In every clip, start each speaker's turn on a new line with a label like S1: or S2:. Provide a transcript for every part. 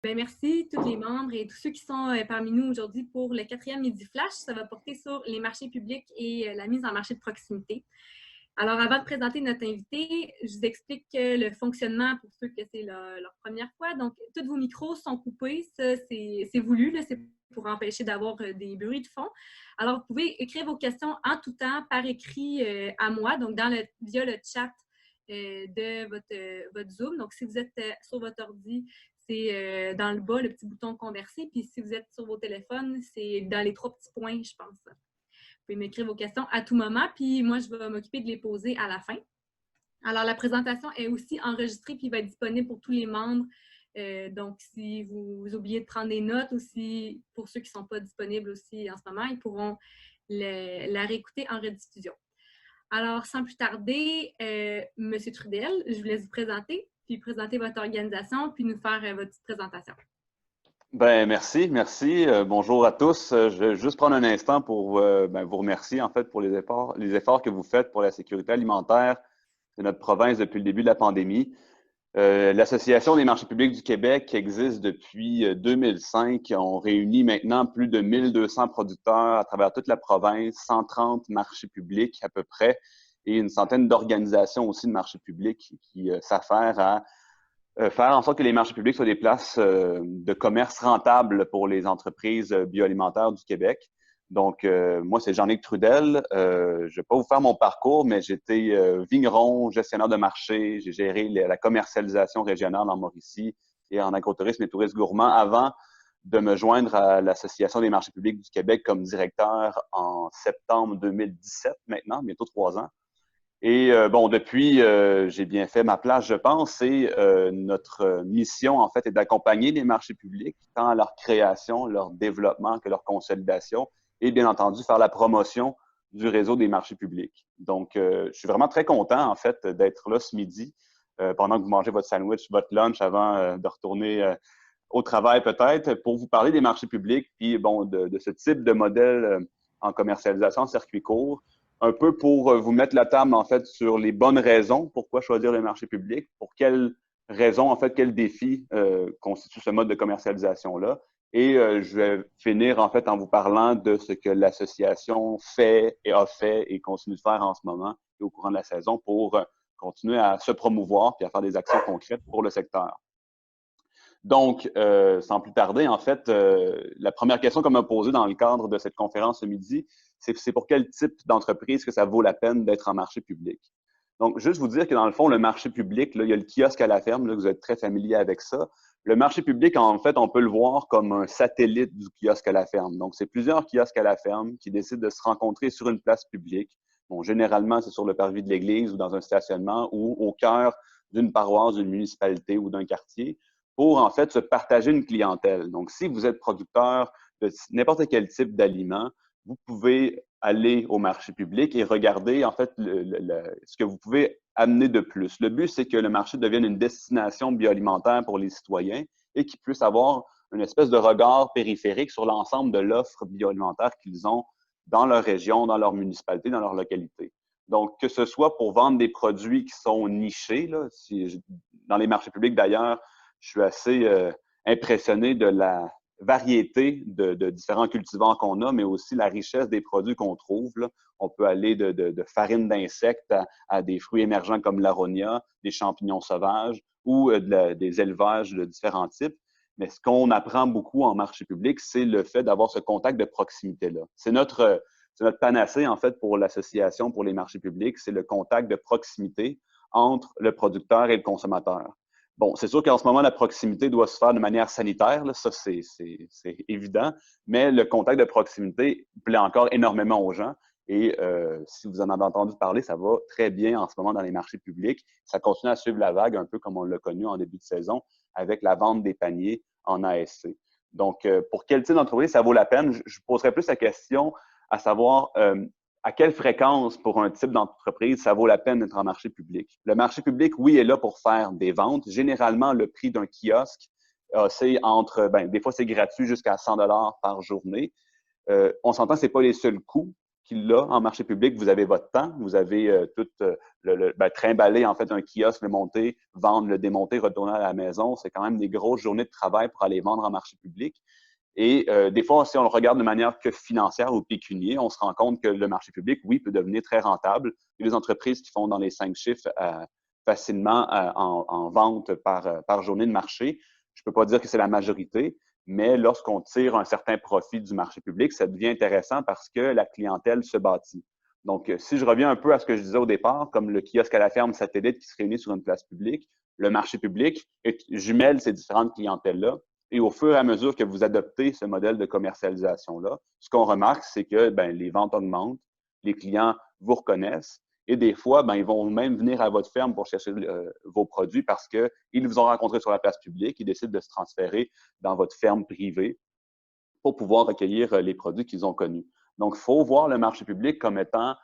S1: Ben, merci tous les membres et tous ceux qui sont parmi nous aujourd'hui pour le 4e Midi Flash. Ça va porter sur les marchés publics et la mise en marché de proximité. Alors, avant de présenter notre invité, je vous explique le fonctionnement pour ceux que c'est leur première fois. Donc, tous vos micros sont coupés. Ça, c'est voulu. C'est pour empêcher d'avoir des bruits de fond. Alors, vous pouvez écrire vos questions en tout temps par écrit à moi, donc via le chat de votre Zoom. Donc, si vous êtes sur votre ordi, c'est dans le bas, le petit bouton converser. Puis si vous êtes sur vos téléphones, c'est dans les 3 petits points, je pense. Vous pouvez m'écrire vos questions à tout moment. Puis moi, je vais m'occuper de les poser à la fin. Alors, la présentation est aussi enregistrée puis va être disponible pour tous les membres. Donc, si vous oubliez de prendre des notes aussi, pour ceux qui ne sont pas disponibles aussi en ce moment, ils pourront la réécouter en rediffusion. Alors, sans plus tarder, M. Trudel, je vous laisse vous présenter, puis présenter votre organisation, puis nous faire votre petite présentation.
S2: Ben merci. Bonjour à tous. Je vais juste prendre un instant pour vous remercier en fait pour les efforts que vous faites pour la sécurité alimentaire de notre province depuis le début de la pandémie. L'Association des marchés publics du Québec existe depuis 2005. On réunit maintenant plus de 1200 producteurs à travers toute la province, 130 marchés publics à peu près, et une centaine d'organisations aussi de marchés publics qui s'affairent à faire en sorte que les marchés publics soient des places de commerce rentables pour les entreprises bioalimentaires du Québec. Donc, moi, c'est Jean-Luc Trudel. Je ne vais pas vous faire mon parcours, mais j'étais vigneron, gestionnaire de marché. J'ai géré la commercialisation régionale en Mauricie et en agrotourisme et tourisme gourmand avant de me joindre à l'Association des marchés publics du Québec comme directeur en septembre 2017, maintenant, bientôt 3 ans. Et depuis, j'ai bien fait ma place, je pense, et notre mission, en fait, est d'accompagner les marchés publics, tant à leur création, leur développement que leur consolidation, et bien entendu, faire la promotion du réseau des marchés publics. Donc, je suis vraiment très content, en fait, d'être là ce midi, pendant que vous mangez votre sandwich, votre lunch, avant de retourner au travail peut-être, pour vous parler des marchés publics, puis de ce type de modèle en commercialisation en circuit court, un peu pour vous mettre la table, en fait, sur les bonnes raisons pourquoi choisir le marché public, pour quelles raisons, en fait, quels défis constitue ce mode de commercialisation-là. Et je vais finir, en fait, en vous parlant de ce que l'association fait et a fait et continue de faire en ce moment et au courant de la saison pour continuer à se promouvoir puis à faire des actions concrètes pour le secteur. Donc, sans plus tarder, en fait, la première question qu'on m'a posée dans le cadre de cette conférence ce midi, c'est pour quel type d'entreprise que ça vaut la peine d'être en marché public. Donc, juste vous dire que dans le fond, le marché public, là, il y a le kiosque à la ferme, là, vous êtes très familier avec ça. Le marché public, en fait, on peut le voir comme un satellite du kiosque à la ferme. Donc, c'est plusieurs kiosques à la ferme qui décident de se rencontrer sur une place publique. Bon, généralement, c'est sur le parvis de l'église ou dans un stationnement ou au cœur d'une paroisse, d'une municipalité ou d'un quartier, pour en fait se partager une clientèle. Donc, si vous êtes producteur de n'importe quel type d'aliment, vous pouvez aller au marché public et regarder en fait ce que vous pouvez amener de plus. Le but, c'est que le marché devienne une destination bioalimentaire pour les citoyens et qu'ils puissent avoir une espèce de regard périphérique sur l'ensemble de l'offre bioalimentaire qu'ils ont dans leur région, dans leur municipalité, dans leur localité. Donc, que ce soit pour vendre des produits qui sont nichés, là, dans les marchés publics d'ailleurs, je suis assez impressionné de la variété de différents cultivars qu'on a, mais aussi la richesse des produits qu'on trouve. Là. On peut aller de farine d'insectes à des fruits émergents comme l'aronia, des champignons sauvages ou des élevages de différents types. Mais ce qu'on apprend beaucoup en marché public, c'est le fait d'avoir ce contact de proximité-là. C'est notre panacée, en fait, pour l'association, pour les marchés publics, c'est le contact de proximité entre le producteur et le consommateur. Bon, c'est sûr qu'en ce moment, la proximité doit se faire de manière sanitaire, là, ça c'est évident, mais le contact de proximité plaît encore énormément aux gens. Et si vous en avez entendu parler, ça va très bien en ce moment dans les marchés publics. Ça continue à suivre la vague, un peu comme on l'a connu en début de saison, avec la vente des paniers en ASC. Donc, pour quel type d'entreprise ça vaut la peine? Je poserais plus la question à savoir à quelle fréquence pour un type d'entreprise ça vaut la peine d'être en marché public. Le marché public, oui, est là pour faire des ventes. Généralement, le prix d'un kiosque, c'est entre, des fois c'est gratuit jusqu'à 100 $ par journée. On s'entend que ce n'est pas les seuls coûts qu'il a en marché public, vous avez votre temps, vous avez tout trimballer en fait un kiosque, le monter, vendre, le démonter, retourner à la maison. C'est quand même des grosses journées de travail pour aller vendre en marché public. Et des fois, si on le regarde de manière que financière ou pécunier, on se rend compte que le marché public, oui, peut devenir très rentable. Il y a des entreprises qui font dans les 5 chiffres facilement en vente par journée de marché. Je ne peux pas dire que c'est la majorité, mais lorsqu'on tire un certain profit du marché public, ça devient intéressant parce que la clientèle se bâtit. Donc, si je reviens un peu à ce que je disais au départ, comme le kiosque à la ferme satellite qui se réunit sur une place publique, le marché public jumelle ces différentes clientèles-là. Et au fur et à mesure que vous adoptez ce modèle de commercialisation-là, ce qu'on remarque, c'est que les ventes augmentent, les clients vous reconnaissent et des fois, ils vont même venir à votre ferme pour chercher vos produits parce qu'ils vous ont rencontré sur la place publique, ils décident de se transférer dans votre ferme privée pour pouvoir recueillir les produits qu'ils ont connus. Donc, il faut voir le marché public comme étant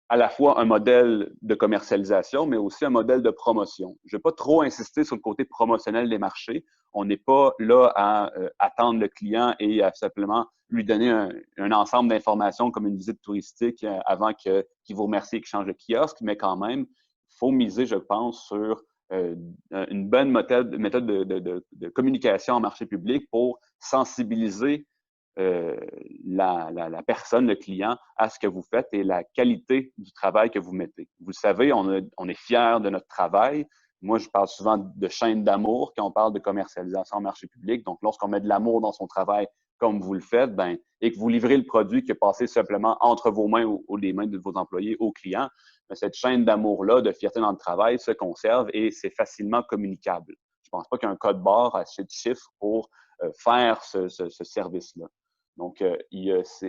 S2: à la fois un modèle de commercialisation, mais aussi un modèle de promotion. Je ne vais pas trop insister sur le côté promotionnel des marchés. On n'est pas là à attendre le client et à simplement lui donner un ensemble d'informations comme une visite touristique avant qu'il vous remercie et qu'il change de kiosque, mais quand même, il faut miser, je pense, sur une bonne méthode de communication en marché public pour sensibiliser la personne, le client, à ce que vous faites et la qualité du travail que vous mettez. Vous le savez, on est fiers de notre travail. Moi, je parle souvent de chaîne d'amour quand on parle de commercialisation en marché public. Donc, lorsqu'on met de l'amour dans son travail, comme vous le faites, et que vous livrez le produit qui est passé simplement entre vos mains ou les mains de vos employés aux clients, cette chaîne d'amour-là, de fierté dans le travail, se conserve et c'est facilement communicable. Je ne pense pas qu'il y a un code barre assez de chiffres pour faire ce service-là. Donc,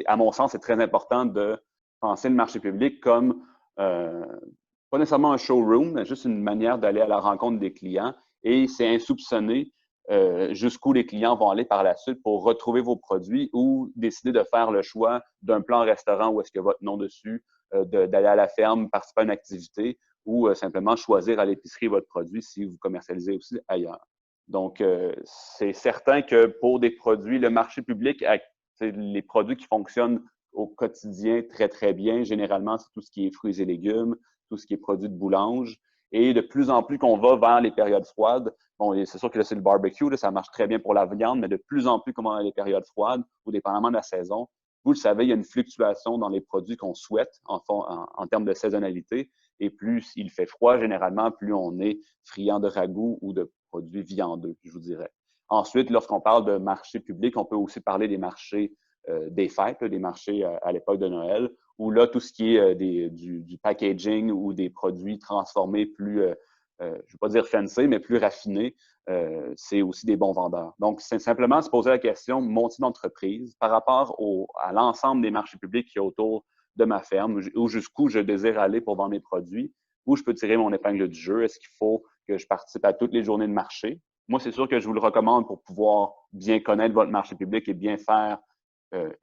S2: à mon sens, c'est très important de penser le marché public comme pas nécessairement un showroom, mais juste une manière d'aller à la rencontre des clients. Et c'est insoupçonné jusqu'où les clients vont aller par la suite pour retrouver vos produits ou décider de faire le choix d'un plan restaurant où est-ce qu'il y a votre nom dessus, d'aller à la ferme, participer à une activité ou simplement choisir à l'épicerie votre produit si vous commercialisez aussi ailleurs. Donc, c'est certain que pour des produits, le marché public c'est les produits qui fonctionnent au quotidien très, très bien. Généralement, c'est tout ce qui est fruits et légumes, tout ce qui est produits de boulange. Et de plus en plus qu'on va vers les périodes froides, bon, c'est sûr que là, c'est le barbecue, là, ça marche très bien pour la viande, mais de plus en plus qu'on va dans les périodes froides, ou dépendamment de la saison, vous le savez, il y a une fluctuation dans les produits qu'on souhaite en termes de saisonnalité. Et plus il fait froid, généralement, plus on est friand de ragoût ou de produits viandeux, je vous dirais. Ensuite, lorsqu'on parle de marché public, on peut aussi parler des marchés des fêtes, des marchés à l'époque de Noël, où là, tout ce qui est du packaging ou des produits transformés plus, je ne vais pas dire fancy, mais plus raffinés, c'est aussi des bons vendeurs. Donc, c'est simplement se poser la question, mon type d'entreprise, par rapport à l'ensemble des marchés publics qui est autour de ma ferme, ou jusqu'où je désire aller pour vendre mes produits, où je peux tirer mon épingle du jeu. Est-ce qu'il faut que je participe à toutes les journées de marché? Moi, c'est sûr que je vous le recommande pour pouvoir bien connaître votre marché public et bien faire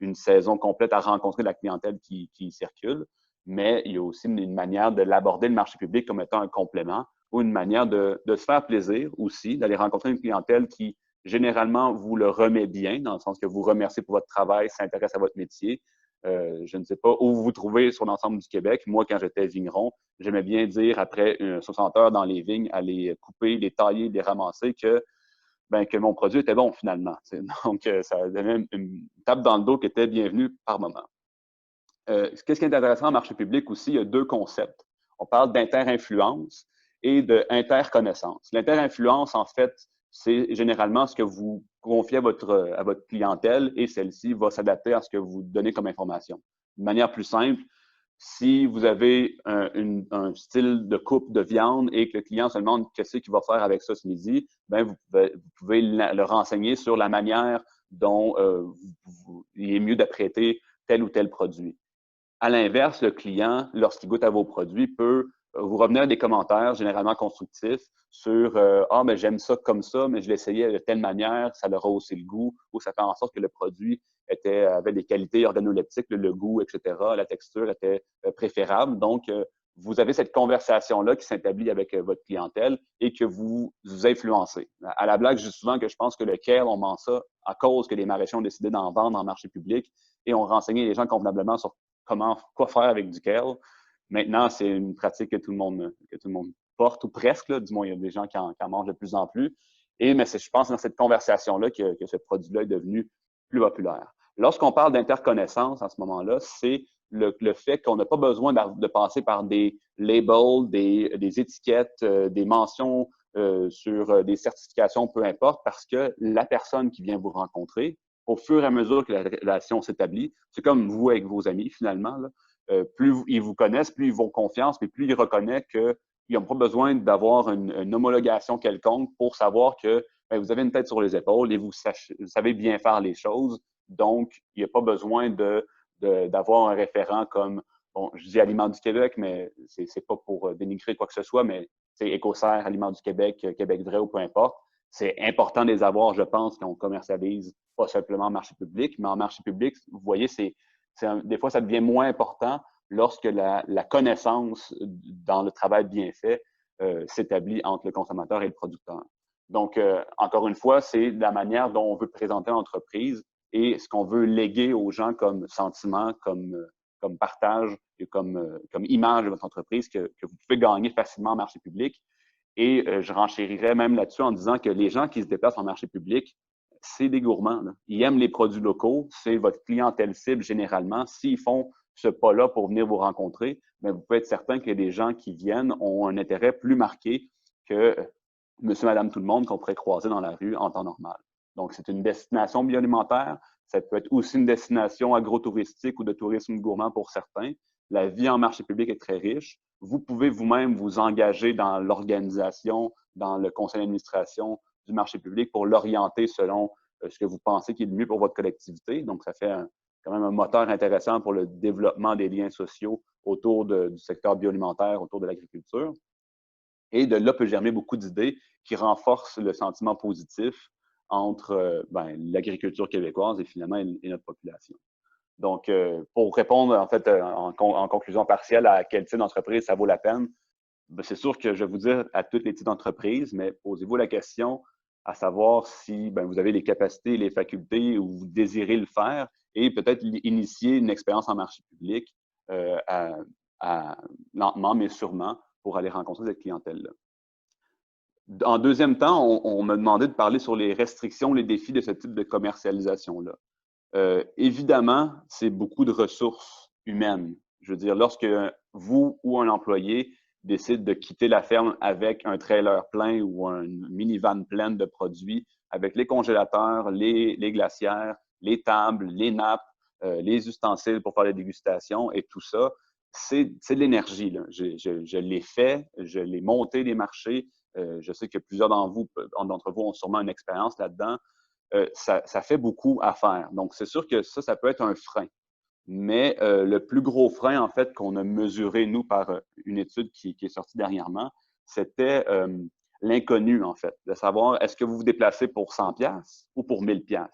S2: une saison complète à rencontrer la clientèle qui circule. Mais il y a aussi une manière de l'aborder, le marché public, comme étant un complément ou une manière de se faire plaisir aussi, d'aller rencontrer une clientèle qui, généralement, vous le remet bien, dans le sens que vous remerciez pour votre travail, s'intéresse à votre métier. Je ne sais pas où vous vous trouvez sur l'ensemble du Québec. Moi, quand j'étais vigneron, j'aimais bien dire, après 60 heures dans les vignes, à les couper, les tailler, les ramasser, que mon produit était bon finalement. Donc, ça donnait une tape dans le dos qui était bienvenue par moment. Qu'est-ce qui est intéressant en marché public aussi, il y a deux concepts. On parle d'inter-influence et d'interconnaissance. L'inter-influence, en fait, c'est généralement ce que vous confiez à votre clientèle et celle-ci va s'adapter à ce que vous donnez comme information. De manière plus simple, si vous avez un style de coupe de viande et que le client se demande qu'est-ce qu'il va faire avec ça ce midi, vous pouvez le renseigner sur la manière dont il est mieux d'apprêter tel ou tel produit. À l'inverse, le client, lorsqu'il goûte à vos produits, peut vous revenir des commentaires généralement constructifs sur j'aime ça comme ça, mais je l'essayais de telle manière, ça leur a haussé le goût, ou ça fait en sorte que le produit avait des qualités organoleptiques, le goût, etc., la texture était préférable. Donc, vous avez cette conversation-là qui s'établit avec votre clientèle et que vous influencez. À la blague, je dis souvent que je pense que le Kale, on ment ça à cause que les maraîchers ont décidé d'en vendre en marché public et ont renseigné les gens convenablement sur quoi faire avec du kale. Maintenant, c'est une pratique que tout le monde porte, ou presque, là. Du moins, il y a des gens qui en mangent de plus en plus. Mais je pense dans cette conversation-là que ce produit-là est devenu plus populaire. Lorsqu'on parle d'interconnaissance à ce moment-là, c'est le fait qu'on n'a pas besoin de passer par des labels, des étiquettes, des mentions sur des certifications, peu importe, parce que la personne qui vient vous rencontrer, au fur et à mesure que la relation s'établit, c'est comme vous avec vos amis, finalement, là, plus ils vous connaissent, plus ils vont confiance, mais plus ils reconnaissent qu'ils n'ont pas besoin d'avoir une homologation quelconque pour savoir que ben, vous avez une tête sur les épaules et vous savez bien faire les choses. Donc, il n'y a pas besoin d'avoir un référent comme, bon, je dis Aliments du Québec, mais c'est pas pour dénigrer quoi que ce soit, mais c'est Écossaire, Aliments du Québec, Québec Vrai ou peu importe. C'est important de les avoir, je pense, quand on commercialise pas simplement en marché public, mais en marché public, vous voyez, des fois, ça devient moins important lorsque la connaissance dans le travail bien fait s'établit entre le consommateur et le producteur. Donc, encore une fois, c'est la manière dont on veut présenter l'entreprise et ce qu'on veut léguer aux gens comme sentiment, comme partage et comme image de votre entreprise que vous pouvez gagner facilement en marché public. Et je renchérirais même là-dessus en disant que les gens qui se déplacent en marché public, c'est des gourmands, là. Ils aiment les produits locaux, c'est votre clientèle cible généralement. S'ils font ce pas-là pour venir vous rencontrer, bien, vous pouvez être certain que les gens qui viennent ont un intérêt plus marqué que monsieur, madame, tout le monde qu'on pourrait croiser dans la rue en temps normal. Donc, c'est une destination bioalimentaire. Ça peut être aussi une destination agro-touristique ou de tourisme gourmand pour certains. La vie en marché public est très riche. Vous pouvez vous-même vous engager dans l'organisation, dans le conseil d'administration du marché public pour l'orienter selon ce que vous pensez qui est le mieux pour votre collectivité. Donc, ça fait quand même un moteur intéressant pour le développement des liens sociaux autour du secteur bioalimentaire, autour de l'agriculture. Et de là peut germer beaucoup d'idées qui renforcent le sentiment positif entre l'agriculture québécoise et finalement et notre population. Donc, pour répondre en fait en conclusion partielle à quel type d'entreprise ça vaut la peine, ben, c'est sûr que je vais vous dire à tous les types d'entreprises, mais posez-vous la question à savoir si vous avez les capacités, les facultés ou vous désirez le faire et peut-être initier une expérience en marché public lentement mais sûrement pour aller rencontrer cette clientèle-là. En deuxième temps, on m'a demandé de parler sur les restrictions, les défis de ce type de commercialisation-là. Évidemment, c'est beaucoup de ressources humaines. Je veux dire, lorsque vous ou un employé décide de quitter la ferme avec un trailer plein ou une minivan pleine de produits, avec les congélateurs, les glacières, les tables, les nappes, les ustensiles pour faire la dégustation et tout ça, c'est de l'énergie, là. Je l'ai fait, je l'ai monté les marchés. Je sais que plusieurs d'entre vous ont sûrement une expérience là-dedans. Ça fait beaucoup à faire. Donc, c'est sûr que ça peut être un frein. Mais le plus gros frein, en fait, qu'on a mesuré, nous, par une étude qui est sortie dernièrement, c'était l'inconnu, en fait, de savoir est-ce que vous vous déplacez pour 100$ ou pour 1000$?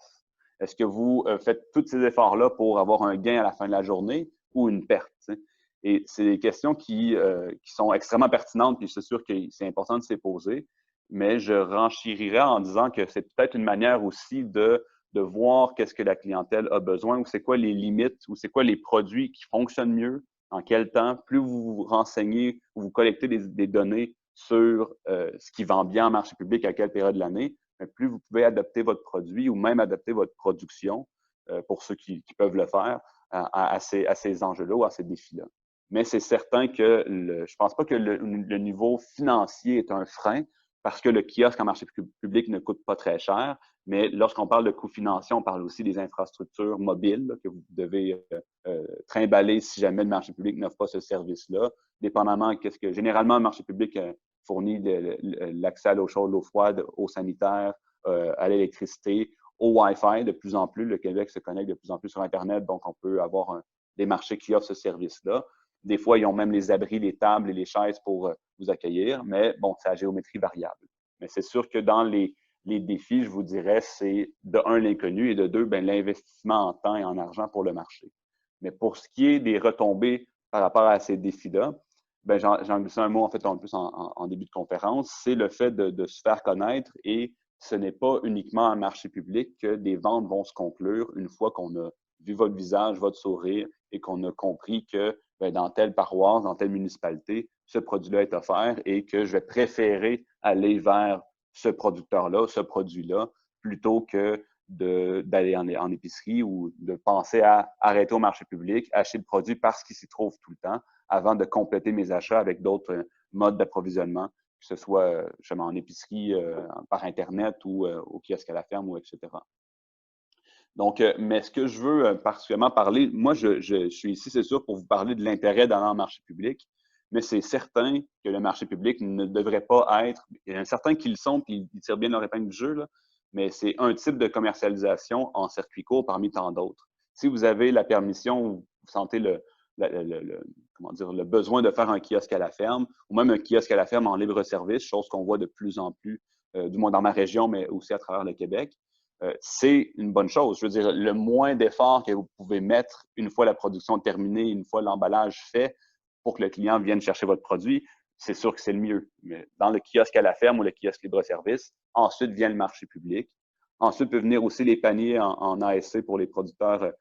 S2: Est-ce que vous faites tous ces efforts-là pour avoir un gain à la fin de la journée ou une perte? T'sais? Et c'est des questions qui sont extrêmement pertinentes, puis c'est sûr que c'est important de s'y poser, mais je renchérirais en disant que c'est peut-être une manière aussi de voir qu'est-ce que la clientèle a besoin, ou c'est quoi les limites, ou c'est quoi les produits qui fonctionnent mieux, en quel temps. Plus vous vous renseignez, vous collectez des données sur ce qui vend bien en marché public à quelle période de l'année, plus vous pouvez adapter votre produit ou même adapter votre production, pour ceux qui peuvent le faire, à ces enjeux-là ou à ces défis-là. Mais c'est certain que je ne pense pas que le niveau financier est un frein, parce que le kiosque en marché public ne coûte pas très cher. Mais lorsqu'on parle de coûts financiers, on parle aussi des infrastructures mobiles là, que vous devez trimballer si jamais le marché public n'offre pas ce service-là. Dépendamment, généralement, le marché public fournit l'accès à l'eau chaude, l'eau froide, au sanitaire, à l'électricité, au Wi-Fi. De plus en plus, le Québec se connecte de plus en plus sur Internet, donc on peut avoir des marchés qui offrent ce service-là. Des fois, ils ont même les abris, les tables et les chaises pour vous accueillir, mais bon, c'est à géométrie variable. Mais c'est sûr que dans les défis, je vous dirais, c'est de un, l'inconnu et de deux, l'investissement en temps et en argent pour le marché. Mais pour ce qui est des retombées par rapport à ces défis-là, j'en glisse un mot en fait en plus en début de conférence, c'est le fait de se faire connaître et ce n'est pas uniquement un marché public que des ventes vont se conclure une fois qu'on a vu votre visage, votre sourire et qu'on a compris que dans telle paroisse, dans telle municipalité, ce produit-là est offert et que je vais préférer aller vers ce producteur-là, ce produit-là, plutôt que d'aller en épicerie ou de penser à arrêter au marché public, acheter le produit parce qu'il s'y trouve tout le temps, avant de compléter mes achats avec d'autres modes d'approvisionnement, que ce soit justement en épicerie, par Internet ou au kiosque à la ferme, ou etc. Donc, mais ce que je veux particulièrement parler, moi, je suis ici, c'est sûr, pour vous parler de l'intérêt d'aller en marché public, mais c'est certain que le marché public ne devrait pas être, il y en a certains qui le sont, puis ils tirent bien leur épingle du jeu, là, mais c'est un type de commercialisation en circuit court parmi tant d'autres. Si vous avez la permission ou vous sentez comment dire, le besoin de faire un kiosque à la ferme, ou même un kiosque à la ferme en libre service, chose qu'on voit de plus en plus, du moins dans ma région, mais aussi à travers le Québec, c'est une bonne chose. Je veux dire, le moins d'efforts que vous pouvez mettre une fois la production terminée, une fois l'emballage fait, pour que le client vienne chercher votre produit, c'est sûr que c'est le mieux. Mais dans le kiosque à la ferme ou le kiosque libre-service, ensuite vient le marché public. Ensuite peut venir aussi les paniers en ASC pour les producteurs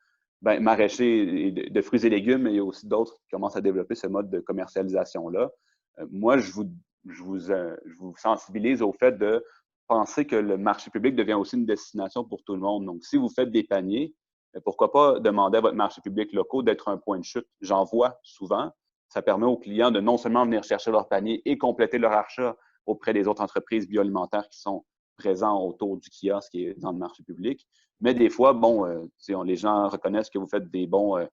S2: maraîchers de fruits et légumes, mais il y a aussi d'autres qui commencent à développer ce mode de commercialisation-là. Moi, je vous sensibilise au fait de penser que le marché public devient aussi une destination pour tout le monde. Donc, si vous faites des paniers, pourquoi pas demander à votre marché public locaux d'être un point de chute? J'en vois souvent. Ça permet aux clients de non seulement venir chercher leur panier et compléter leur achat auprès des autres entreprises bioalimentaires qui sont présentes autour du kiosque et dans le marché public, mais des fois, bon, les gens reconnaissent que vous faites des bons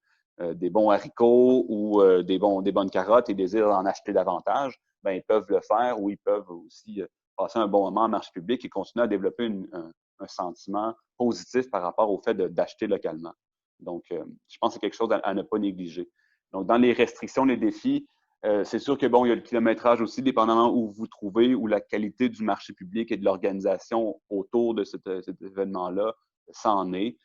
S2: haricots ou des bonnes carottes et désirent en acheter davantage, ben, ils peuvent le faire, ou ils peuvent aussi passer un bon moment en marché public et continuer à développer un sentiment positif par rapport au fait d'acheter localement. Donc, je pense que c'est quelque chose à ne pas négliger. Donc, dans les restrictions, les défis, c'est sûr que, bon, il y a le kilométrage aussi, dépendamment où vous vous trouvez, ou la qualité du marché public et de l'organisation autour de cet événement-là, ça en est.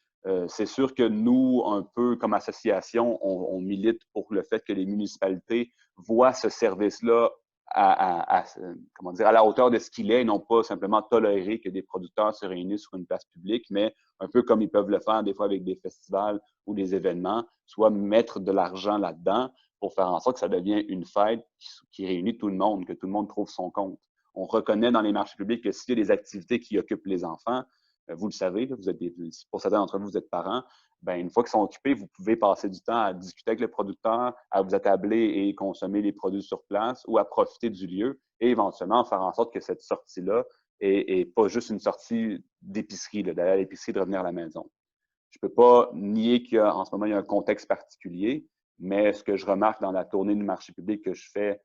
S2: C'est sûr que nous, un peu comme association, on milite pour le fait que les municipalités voient ce service-là comment dire, à la hauteur de ce qu'il est, et non pas simplement tolérer que des producteurs se réunissent sur une place publique, mais un peu comme ils peuvent le faire des fois avec des festivals ou des événements, soit mettre de l'argent là-dedans pour faire en sorte que ça devienne une fête qui réunit tout le monde, que tout le monde trouve son compte. On reconnaît dans les marchés publics que s'il y a des activités qui occupent les enfants, vous le savez, là, pour certains d'entre vous, vous êtes parents, ben, une fois qu'ils sont occupés, vous pouvez passer du temps à discuter avec le producteur, à vous attabler et consommer les produits sur place, ou à profiter du lieu et éventuellement faire en sorte que cette sortie-là est pas juste une sortie d'épicerie, d'aller à l'épicerie, de revenir à la maison. Je ne peux pas nier qu'en ce moment, il y a un contexte particulier, mais ce que je remarque dans la tournée du marché public que je fais,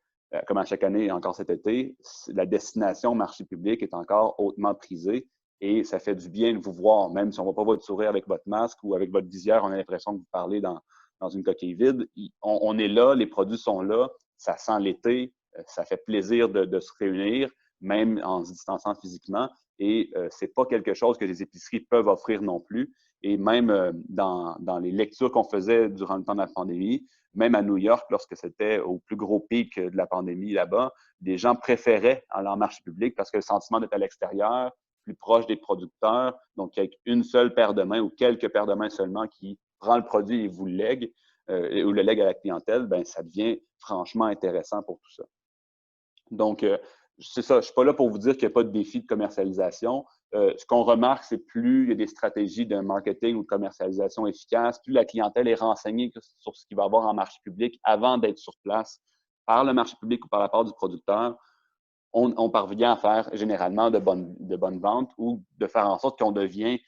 S2: comme à chaque année et encore cet été, la destination marché public est encore hautement prisée. Et ça fait du bien de vous voir, même si on ne voit pas votre sourire avec votre masque ou avec votre visière, on a l'impression que vous parlez dans une coquille vide. On est là, les produits sont là, ça sent l'été, ça fait plaisir de se réunir, même en se distançant physiquement. Et ce n'est pas quelque chose que les épiceries peuvent offrir non plus. Et même dans les lectures qu'on faisait durant le temps de la pandémie, même à New York, lorsque c'était au plus gros pic de la pandémie là-bas, des gens préféraient aller en marché public parce que le sentiment d'être à l'extérieur, plus proche des producteurs, donc avec une seule paire de mains ou quelques paires de mains seulement qui prend le produit et vous le lègue, ou le lègue à la clientèle, ben ça devient franchement intéressant pour tout ça. Donc, c'est ça, je ne suis pas là pour vous dire qu'il n'y a pas de défi de commercialisation. Ce qu'on remarque, c'est plus il y a des stratégies de marketing ou de commercialisation efficaces, plus la clientèle est renseignée sur ce qu'il va y avoir en marché public avant d'être sur place par le marché public ou par la part du producteur. On parvient à faire généralement de bonnes ventes, ou de faire en sorte qu'on devient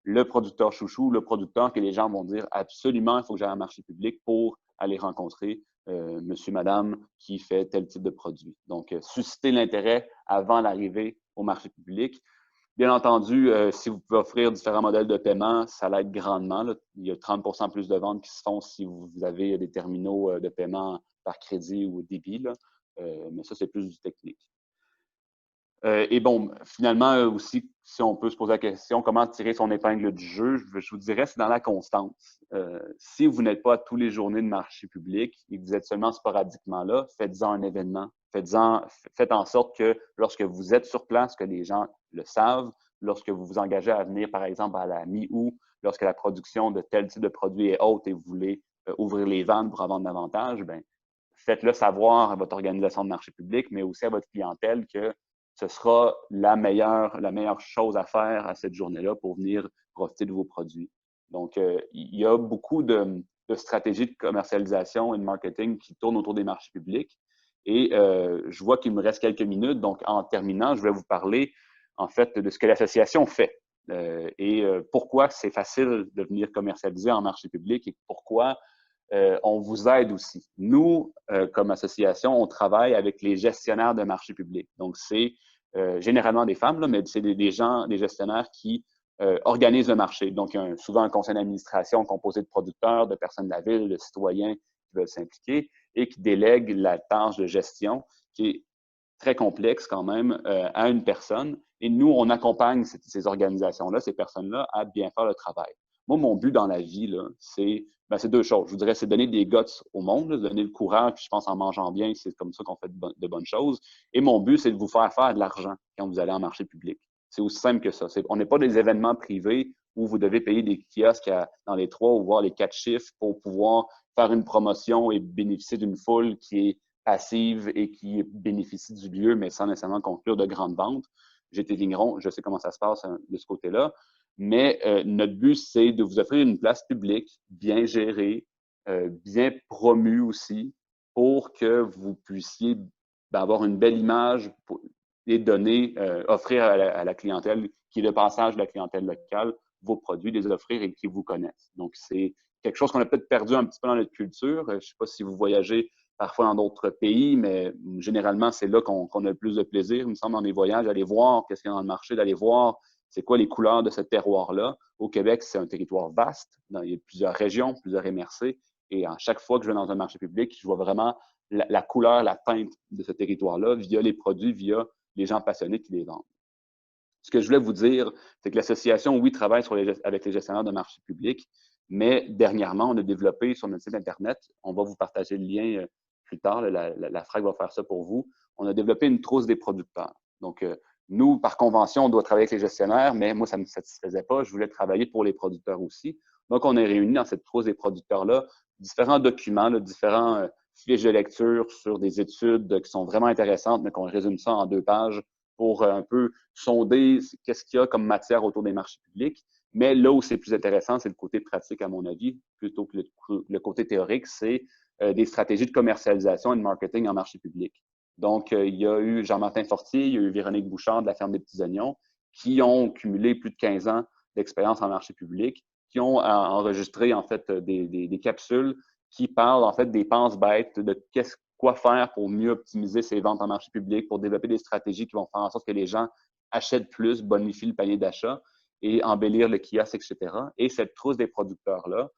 S2: le producteur chouchou, le producteur que les gens vont dire absolument, il faut que j'aille un marché public pour aller rencontrer monsieur, madame qui fait tel type de produit. Donc, susciter l'intérêt avant l'arrivée au marché public. Bien entendu, si vous pouvez offrir différents modèles de paiement, ça l'aide grandement. Là. Il y a 30% plus de ventes qui se font si vous avez des terminaux de paiement par crédit ou débit. Là. Mais ça, c'est plus du technique. Et bon, finalement, aussi, si on peut se poser la question, comment tirer son épingle du jeu, je vous dirais, c'est dans la constance. Si vous n'êtes pas tous les journées de marché public et que vous êtes seulement sporadiquement là, faites-en un événement. Faites en sorte que lorsque vous êtes sur place, que les gens le savent, lorsque vous vous engagez à venir, par exemple, à la mi-août, lorsque la production de tel type de produit est haute et vous voulez ouvrir les vannes pour en vendre davantage, ben, faites-le savoir à votre organisation de marché public, mais aussi à votre clientèle que ce sera la meilleure chose à faire à cette journée-là pour venir profiter de vos produits. Donc, il y a beaucoup de stratégies de commercialisation et de marketing qui tournent autour des marchés publics. Et je vois qu'il me reste quelques minutes. Donc, en terminant, je vais vous parler en fait de ce que l'association fait et pourquoi c'est facile de venir commercialiser en marché public et pourquoi on vous aide aussi. Nous, comme association, on travaille avec les gestionnaires de marchés publics. Donc, c'est généralement des femmes, là, mais c'est des gens, des gestionnaires qui organisent le marché. Donc, il y a souvent un conseil d'administration composé de producteurs, de personnes de la ville, de citoyens qui veulent s'impliquer et qui délèguent la tâche de gestion qui est très complexe quand même à une personne. Et nous, on accompagne ces organisations-là, ces personnes-là, à bien faire le travail. Moi, mon but dans la vie, c'est deux choses. Je vous dirais, c'est donner des guts au monde, là, donner le courage, puis je pense en mangeant bien, c'est comme ça qu'on fait de bonnes choses. Et mon but, c'est de vous faire de l'argent quand vous allez en marché public. C'est aussi simple que ça. On n'est pas des événements privés où vous devez payer des kiosques dans les 3 ou voir les 4 chiffres pour pouvoir faire une promotion et bénéficier d'une foule qui est passive et qui bénéficie du lieu, mais sans nécessairement conclure de grandes ventes. J'étais vigneron, je sais comment ça se passe de ce côté-là. Mais notre but, c'est de vous offrir une place publique bien gérée, bien promue aussi, pour que vous puissiez avoir une belle image et donner, offrir à la clientèle qui est le passage de la clientèle locale vos produits, les offrir et qui vous connaissent. Donc, c'est quelque chose qu'on a peut-être perdu un petit peu dans notre culture. Je ne sais pas si vous voyagez parfois dans d'autres pays, mais généralement, c'est là qu'on a le plus de plaisir, il me semble, dans les voyages, d'aller voir qu'est-ce qu'il y a dans le marché, d'aller voir c'est quoi les couleurs de ce terroir-là. Au Québec, c'est un territoire vaste. Il y a plusieurs régions, plusieurs MRC. Et à chaque fois que je vais dans un marché public, je vois vraiment la couleur, la teinte de ce territoire-là via les produits, via les gens passionnés qui les vendent. Ce que je voulais vous dire, c'est que l'association, oui, travaille avec les gestionnaires de marché public, mais dernièrement, on a développé sur notre site Internet, on va vous partager le lien plus tard, la FRAC va faire ça pour vous, on a développé une trousse des producteurs. Donc, nous, par convention, on doit travailler avec les gestionnaires, mais moi, ça ne me satisfaisait pas. Je voulais travailler pour les producteurs aussi. Donc, on a réuni dans cette trousse des producteurs-là différents documents, différents fiches de lecture sur des études qui sont vraiment intéressantes, mais qu'on résume ça en 2 pages pour un peu sonder qu'est-ce qu'il y a comme matière autour des marchés publics. Mais là où c'est plus intéressant, c'est le côté pratique, à mon avis, plutôt que le côté théorique, c'est des stratégies de commercialisation et de marketing en marché public. Donc, il y a eu Jean-Martin Fortier, il y a eu Véronique Bouchard de la Ferme des Petits Oignons, qui ont cumulé plus de 15 ans d'expérience en marché public, qui ont enregistré, en fait, des capsules qui parlent, en fait, des penses-bêtes de quoi faire pour mieux optimiser ses ventes en marché public, pour développer des stratégies qui vont faire en sorte que les gens achètent plus, bonifient le panier d'achat et embellir le kiosque, etc. Et cette trousse des producteurs-là,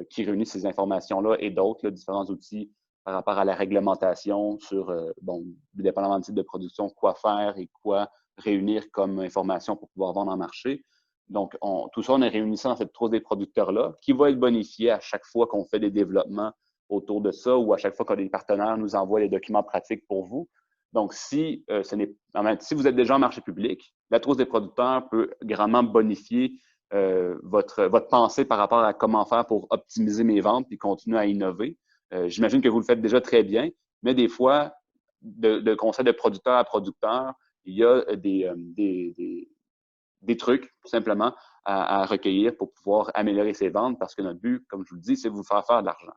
S2: qui réunit ces informations-là et d'autres, différents outils par rapport à la réglementation sur, dépendamment du type de production, quoi faire et quoi réunir comme information pour pouvoir vendre en marché. Donc, tout ça, on a réuni ça dans cette trousse des producteurs-là, qui va être bonifié à chaque fois qu'on fait des développements autour de ça ou à chaque fois que des partenaires nous envoient des documents pratiques pour vous. Donc, si vous êtes déjà en marché public, la trousse des producteurs peut grandement bonifier votre pensée par rapport à comment faire pour optimiser mes ventes et continuer à innover. J'imagine que vous le faites déjà très bien, mais des fois, de conseil de producteur à producteur, il y a des trucs, tout simplement, à recueillir pour pouvoir améliorer ses ventes parce que notre but, comme je vous le dis, c'est de vous faire de l'argent.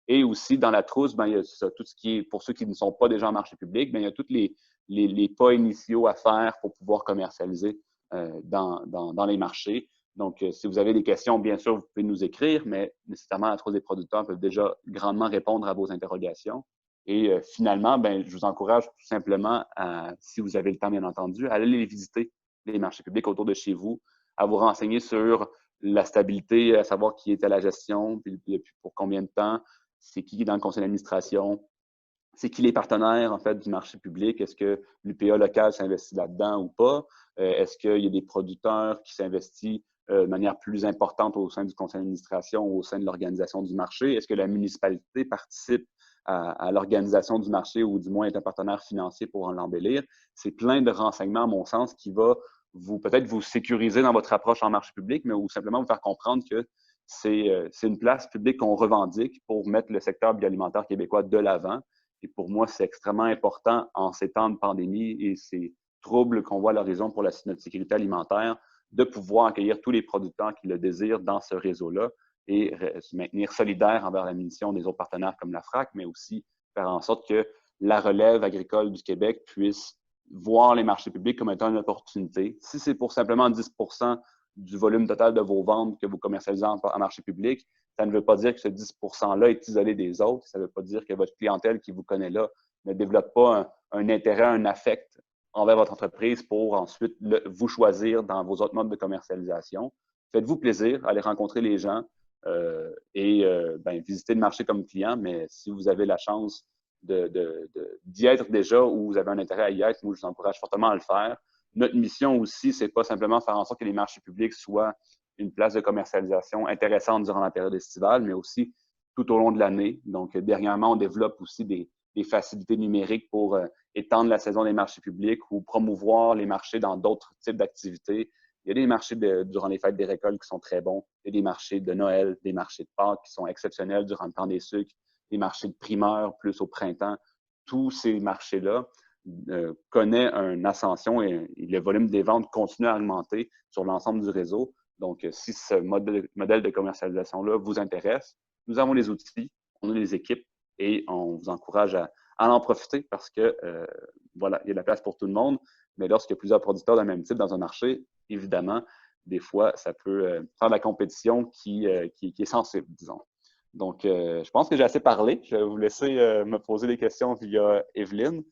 S2: Et aussi, dans la trousse, il y a tout ce qui est, pour ceux qui ne sont pas déjà en marché public, il y a tous les pas initiaux à faire pour pouvoir commercialiser dans les marchés. Donc, si vous avez des questions, bien sûr, vous pouvez nous écrire, mais nécessairement, la trousse des producteurs peuvent déjà grandement répondre à vos interrogations. Et finalement, je vous encourage tout simplement, si vous avez le temps, bien entendu, à aller les visiter, les marchés publics autour de chez vous, à vous renseigner sur la stabilité, à savoir qui est à la gestion, puis pour combien de temps, c'est qui est dans le conseil d'administration, c'est qui les partenaires, en fait, du marché public. Est-ce que l'UPA local s'investit là-dedans ou pas? Est-ce qu'il y a des producteurs qui s'investissent de manière plus importante au sein du conseil d'administration ou au sein de l'organisation du marché? Est-ce que la municipalité participe à l'organisation du marché ou du moins est un partenaire financier pour l'embellir? C'est plein de renseignements, à mon sens, qui va peut-être vous sécuriser dans votre approche en marché public, mais ou simplement vous faire comprendre que c'est une place publique qu'on revendique pour mettre le secteur bioalimentaire québécois de l'avant. Et pour moi, c'est extrêmement important en ces temps de pandémie et ces troubles qu'on voit à l'horizon pour notre sécurité alimentaire, de pouvoir accueillir tous les producteurs qui le désirent dans ce réseau-là et se maintenir solidaire envers la mission des autres partenaires comme la FRAC, mais aussi faire en sorte que la relève agricole du Québec puisse voir les marchés publics comme étant une opportunité. Si c'est pour simplement 10% du volume total de vos ventes que vous commercialisez en marché public, ça ne veut pas dire que ce 10%-là est isolé des autres. Ça ne veut pas dire que votre clientèle qui vous connaît là ne développe pas un intérêt, un affect envers votre entreprise pour ensuite vous choisir dans vos autres modes de commercialisation. Faites-vous plaisir, allez rencontrer les gens et visiter le marché comme client, mais si vous avez la chance d'y être déjà ou vous avez un intérêt à y être, moi, je vous encourage fortement à le faire. Notre mission aussi, c'est pas simplement faire en sorte que les marchés publics soient une place de commercialisation intéressante durant la période estivale, mais aussi tout au long de l'année. Donc, dernièrement, on développe aussi des facilités numériques pour étendre la saison des marchés publics ou promouvoir les marchés dans d'autres types d'activités. Il y a des marchés durant les fêtes des récoltes qui sont très bons. Il y a des marchés de Noël, des marchés de Pâques qui sont exceptionnels durant le temps des sucres, des marchés de primeurs plus au printemps. Tous ces marchés-là connaissent une ascension et le volume des ventes continue à augmenter sur l'ensemble du réseau. Donc, si ce modèle de commercialisation-là vous intéresse, nous avons les outils, on a les équipes et on vous encourage à en profiter parce que, voilà, il y a de la place pour tout le monde. Mais lorsqu'il y a plusieurs producteurs d'un même type dans un marché, évidemment, des fois, ça peut faire de la compétition qui est sensible, disons. Donc, je pense que j'ai assez parlé. Je vais vous laisser me poser des questions via Evelyne.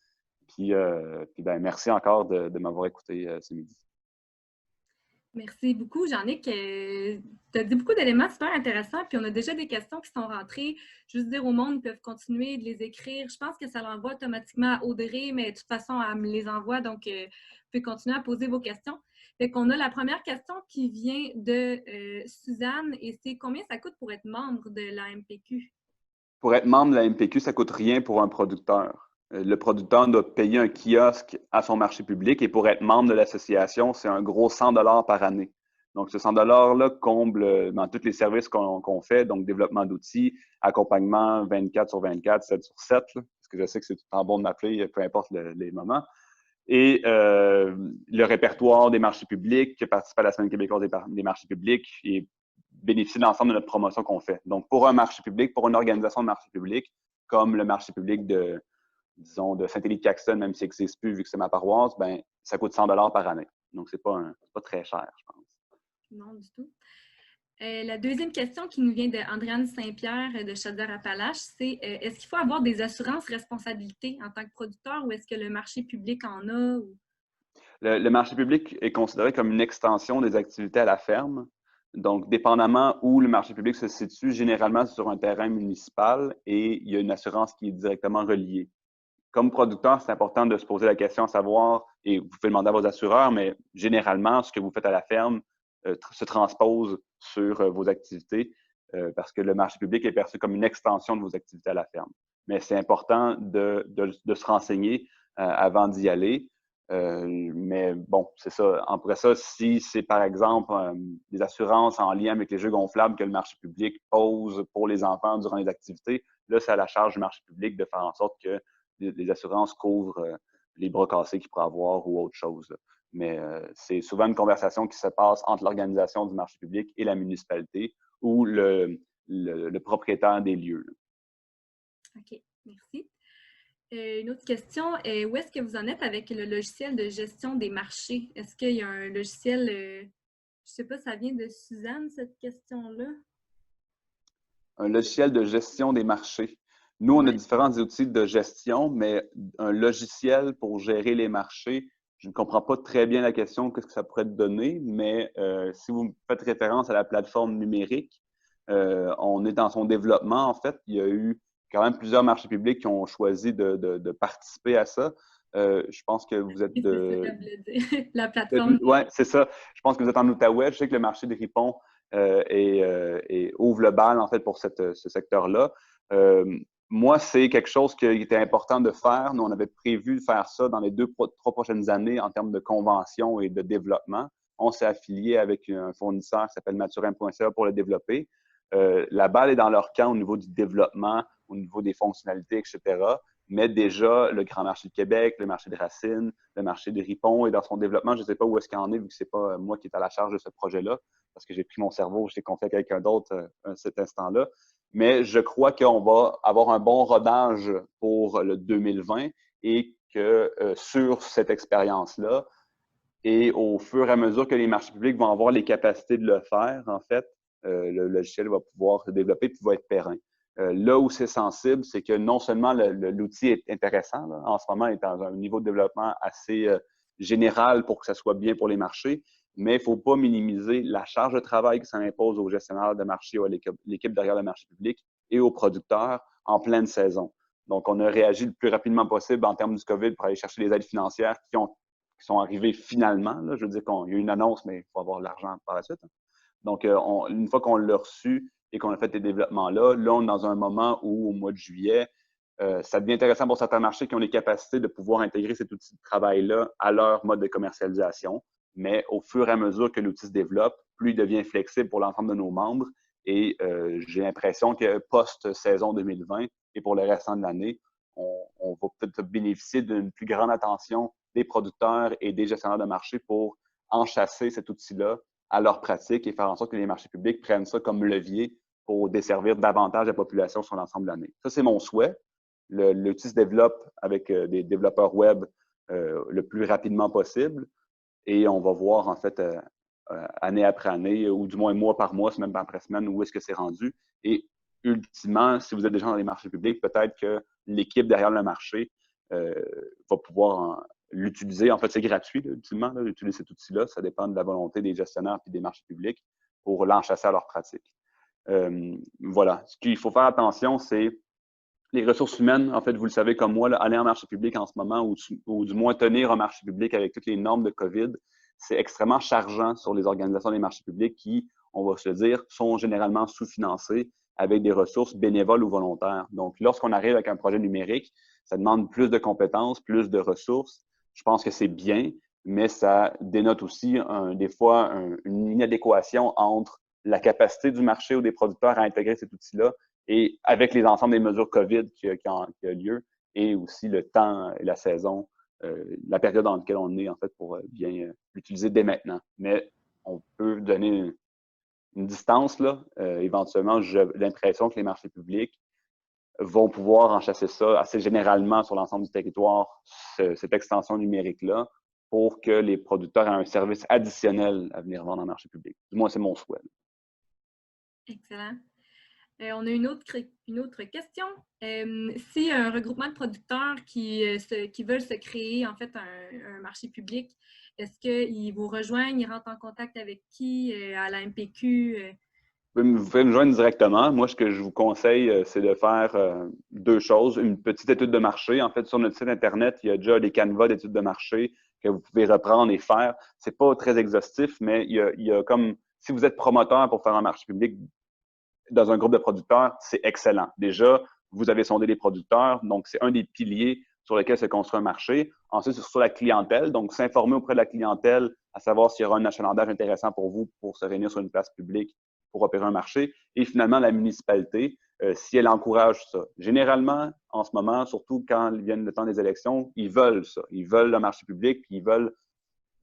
S2: Puis merci encore de m'avoir écouté ce midi.
S1: Merci beaucoup, Jean-Nic. Tu as dit beaucoup d'éléments super intéressants, puis on a déjà des questions qui sont rentrées. Juste dire au monde, ils peuvent continuer de les écrire. Je pense que ça l'envoie automatiquement à Audrey, mais de toute façon, elle me les envoie, donc vous pouvez continuer à poser vos questions. Fait qu'on a la première question qui vient de Suzanne, et c'est combien ça coûte pour être membre de la MPQ?
S2: Pour être membre de la MPQ, ça ne coûte rien pour un producteur. Le producteur doit payer un kiosque à son marché public et pour être membre de l'association, c'est un gros 100 $ par année. Donc, ce 100 $-là comble dans tous les services qu'on fait, donc développement d'outils, accompagnement 24 sur 24, 7 sur 7, là, parce que je sais que c'est tout le temps bon de m'appeler, peu importe les moments. Et le répertoire des marchés publics, participer à la Semaine québécoise des marchés publics et bénéficier de l'ensemble de notre promotion qu'on fait. Donc, pour un marché public, pour une organisation de marché public, comme le marché public de Saint-Élie-de-Caxton, même s'il n'existe plus vu que c'est ma paroisse, ben, ça coûte 100 $ par année. Donc, c'est pas très cher, je pense.
S1: Non, du tout. La deuxième question qui nous vient d'Andréane Saint-Pierre de Chaudière-Appalaches, c'est est-ce qu'il faut avoir des assurances responsabilités en tant que producteur ou est-ce que le marché public en a? Ou...
S2: Le marché public est considéré comme une extension des activités à la ferme. Donc, dépendamment où le marché public se situe, généralement sur un terrain municipal et il y a une assurance qui est directement reliée. Comme producteur, c'est important de se poser la question à savoir, et vous pouvez demander à vos assureurs, mais généralement, ce que vous faites à la ferme se transpose sur vos activités parce que le marché public est perçu comme une extension de vos activités à la ferme. Mais c'est important de se renseigner avant d'y aller. Mais bon, c'est ça. Après ça, si c'est par exemple des assurances en lien avec les jeux gonflables que le marché public pose pour les enfants durant les activités, là, c'est à la charge du marché public de faire en sorte que les assurances couvrent les bras cassés qu'il pourrait avoir ou autre chose. Mais c'est souvent une conversation qui se passe entre l'organisation du marché public et la municipalité ou le propriétaire des lieux.
S1: OK, merci. Une autre question, où est-ce que vous en êtes avec le logiciel de gestion des marchés? Est-ce qu'il y a un logiciel, je ne sais pas, ça vient de Suzanne, cette question-là?
S2: Un logiciel de gestion des marchés. Nous, on a différents outils de gestion, mais un logiciel pour gérer les marchés, je ne comprends pas très bien la question, qu'est-ce que ça pourrait te donner, mais si vous faites référence à la plateforme numérique, on est dans son développement, en fait. Il y a eu quand même plusieurs marchés publics qui ont choisi de participer à ça. Je pense que vous êtes de...
S1: La plateforme.
S2: Oui, c'est ça. Je pense que vous êtes en Outaouais. Je sais que le marché de Ripon ouvre le bal, en fait, pour ce secteur-là. Moi, c'est quelque chose qui était important de faire. Nous, on avait prévu de faire ça dans les 2-3 prochaines années en termes de convention et de développement. On s'est affilié avec un fournisseur qui s'appelle Maturin.ca pour le développer. La balle est dans leur camp au niveau du développement, au niveau des fonctionnalités, etc. Mais déjà, le Grand Marché de Québec, le marché de Racine, le marché de Ripon est dans son développement. Je ne sais pas où est-ce qu'il en est, vu que ce n'est pas moi qui est à la charge de ce projet-là, parce que j'ai pris mon cerveau, je l'ai confié à quelqu'un d'autre à cet instant-là. Mais je crois qu'on va avoir un bon rodage pour le 2020 et que sur cette expérience-là, et au fur et à mesure que les marchés publics vont avoir les capacités de le faire, en fait, le logiciel va pouvoir se développer et va être périn. Là où c'est sensible, c'est que non seulement l'outil est intéressant, là, en ce moment, il est dans un niveau de développement assez général pour que ça soit bien pour les marchés, mais il ne faut pas minimiser la charge de travail que ça impose aux gestionnaires de marché ou à l'équipe derrière le marché public et aux producteurs en pleine saison. Donc, on a réagi le plus rapidement possible en termes du COVID pour aller chercher les aides financières qui sont arrivées finalement. Là. Je veux dire qu'il y a eu une annonce, mais il faut avoir de l'argent par la suite. Donc, une fois qu'on l'a reçu et qu'on a fait les développements-là, là, on est dans un moment où, au mois de juillet, ça devient intéressant pour certains marchés qui ont les capacités de pouvoir intégrer cet outil de travail-là à leur mode de commercialisation. Mais au fur et à mesure que l'outil se développe, plus il devient flexible pour l'ensemble de nos membres. Et j'ai l'impression que post-saison 2020 et pour le restant de l'année, on va peut-être bénéficier d'une plus grande attention des producteurs et des gestionnaires de marché pour enchasser cet outil-là à leur pratique et faire en sorte que les marchés publics prennent ça comme levier pour desservir davantage la population sur l'ensemble de l'année. Ça, c'est mon souhait. L'outil se développe avec des développeurs web le plus rapidement possible et on va voir, en fait, année après année, ou du moins mois par mois, semaine après semaine, où est-ce que c'est rendu. Et ultimement, si vous êtes déjà dans les marchés publics, peut-être que l'équipe derrière le marché va pouvoir l'utiliser. En fait, c'est gratuit, là, ultimement, d'utiliser cet outil-là. Ça dépend de la volonté des gestionnaires et des marchés publics pour l'enchasser à leur pratique. Voilà. Ce qu'il faut faire attention, c'est les ressources humaines. En fait, vous le savez comme moi, là, aller en marché public en ce moment, ou du moins tenir un marché public avec toutes les normes de COVID, c'est extrêmement chargeant sur les organisations des marchés publics qui, on va se le dire, sont généralement sous-financées avec des ressources bénévoles ou volontaires. Donc, lorsqu'on arrive avec un projet numérique, ça demande plus de compétences, plus de ressources. Je pense que c'est bien, mais ça dénote aussi des fois une inadéquation entre la capacité du marché ou des producteurs à intégrer cet outil-là et avec les ensembles des mesures COVID qui a lieu et aussi le temps et la saison, la période dans laquelle on est, en fait, pour bien l'utiliser dès maintenant. Mais on peut donner une distance, là. Éventuellement, j'ai l'impression que les marchés publics vont pouvoir enchasser ça assez généralement sur l'ensemble du territoire, cette extension numérique-là, pour que les producteurs aient un service additionnel à venir vendre en marché public. Du moins, c'est mon souhait.
S1: Excellent. On a une autre question. Si un regroupement de producteurs qui veulent se créer en fait un marché public, est-ce qu'ils vous rejoignent, ils rentrent en contact avec qui à la MPQ?
S2: Vous pouvez me joindre directement. Moi, ce que je vous conseille, c'est de faire deux choses. Une petite étude de marché. En fait, sur notre site Internet, il y a déjà des canevas d'études de marché que vous pouvez reprendre et faire. C'est pas très exhaustif, mais il y a comme, si vous êtes promoteur pour faire un marché public dans un groupe de producteurs, c'est excellent. Déjà, vous avez sondé les producteurs, donc c'est un des piliers sur lesquels se construit un marché. Ensuite, sur la clientèle, donc s'informer auprès de la clientèle, à savoir s'il y aura un achalandage intéressant pour vous pour se réunir sur une place publique pour opérer un marché. Et finalement, la municipalité, si elle encourage ça. Généralement, en ce moment, surtout quand vient le temps des élections, ils veulent ça. Ils veulent le marché public, puis ils veulent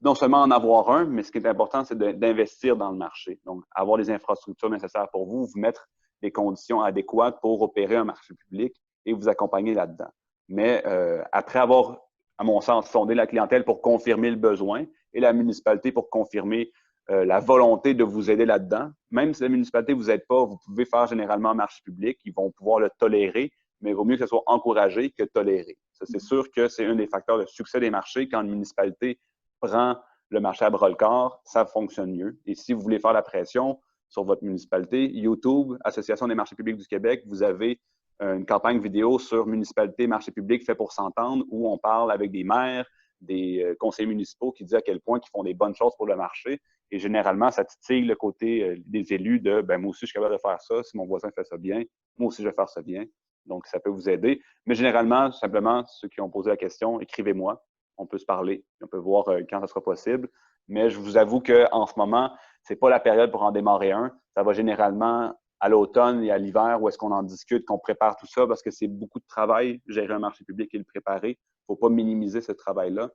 S2: non seulement en avoir un, mais ce qui est important, c'est d'investir dans le marché. Donc, avoir les infrastructures nécessaires pour vous mettre les conditions adéquates pour opérer un marché public et vous accompagner là-dedans. Mais après avoir, à mon sens, sondé la clientèle pour confirmer le besoin et la municipalité pour confirmer la volonté de vous aider là-dedans, même si la municipalité ne vous aide pas, vous pouvez faire généralement un marché public, ils vont pouvoir le tolérer, mais il vaut mieux que ce soit encouragé que toléré. Ça, c'est sûr que c'est un des facteurs de succès des marchés quand une municipalité prend le marché à bras-le-corps, ça fonctionne mieux. Et si vous voulez faire la pression sur votre municipalité, YouTube, Association des marchés publics du Québec, vous avez une campagne vidéo sur municipalité, marché public fait pour s'entendre, où on parle avec des maires, des conseillers municipaux qui disent à quel point ils font des bonnes choses pour le marché. Et généralement, ça titille le côté des élus de ben, moi aussi, je suis capable de faire ça. Si mon voisin fait ça bien, moi aussi, je vais faire ça bien. Donc, ça peut vous aider. Mais généralement, simplement, ceux qui ont posé la question, écrivez-moi. On peut se parler. On peut voir quand ça sera possible. Mais je vous avoue qu'en ce moment, ce n'est pas la période pour en démarrer un. Ça va généralement à l'automne et à l'hiver où est-ce qu'on en discute, qu'on prépare tout ça parce que c'est beaucoup de travail, gérer un marché public et le préparer. Il ne faut pas minimiser ce travail-là.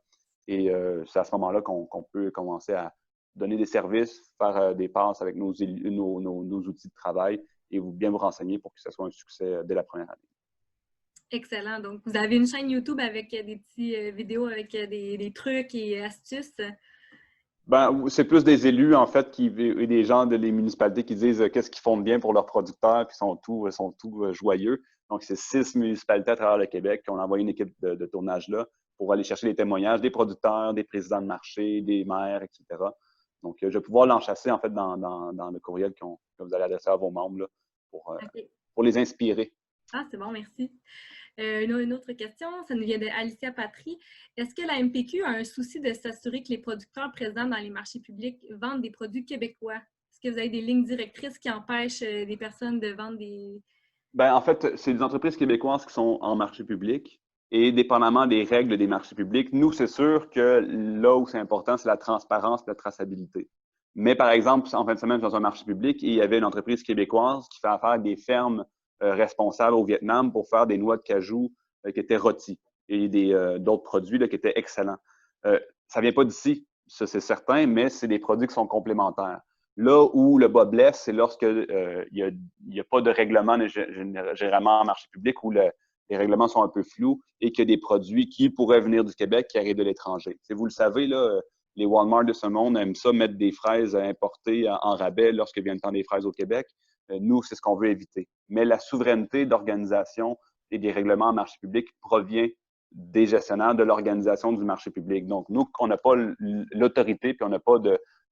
S2: Et c'est à ce moment-là qu'on peut commencer à donner des services, faire des passes avec nos outils de travail et bien vous renseigner pour que ce soit un succès dès la première année.
S1: Excellent. Donc, vous avez une chaîne YouTube avec des petites vidéos avec des trucs et astuces.
S2: Ben, c'est plus des élus, en fait, et des gens des municipalités qui disent qu'est-ce qu'ils font de bien pour leurs producteurs, puis sont tout joyeux. Donc, c'est 6 municipalités à travers le Québec qui ont envoyé une équipe de tournage là pour aller chercher les témoignages des producteurs, des présidents de marché, des maires, etc. Donc, je vais pouvoir l'enchasser, en fait, dans le courriel que vous allez adresser à vos membres là,
S1: Okay.
S2: pour les inspirer.
S1: Ah, c'est bon, merci. Une autre question, ça nous vient de Alicia Patry. Est-ce que la MPQ a un souci de s'assurer que les producteurs présents dans les marchés publics vendent des produits québécois? Est-ce que vous avez des lignes directrices qui empêchent des personnes de vendre des...
S2: Ben, en fait, c'est des entreprises québécoises qui sont en marché public et dépendamment des règles des marchés publics, nous, c'est sûr que là où c'est important, c'est la transparence et la traçabilité. Mais par exemple, en fin de semaine, dans un marché public, il y avait une entreprise québécoise qui fait affaire avec des fermes responsables au Vietnam pour faire des noix de cajou qui étaient rôties et d'autres produits là, qui étaient excellents. Ça vient pas d'ici, ça c'est certain, mais c'est des produits qui sont complémentaires. Là où le bas blesse, c'est lorsque il n'y a pas de règlement généralement en marché public où les règlements sont un peu flous et qu'il y a des produits qui pourraient venir du Québec qui arrivent de l'étranger. Vous le savez, là, les Walmart de ce monde aiment ça, mettre des fraises importées en rabais lorsque vient le temps des fraises au Québec. Nous, c'est ce qu'on veut éviter. Mais la souveraineté d'organisation et des règlements en marché public provient des gestionnaires de l'organisation du marché public. Donc, nous, on n'a pas l'autorité puis on n'a pas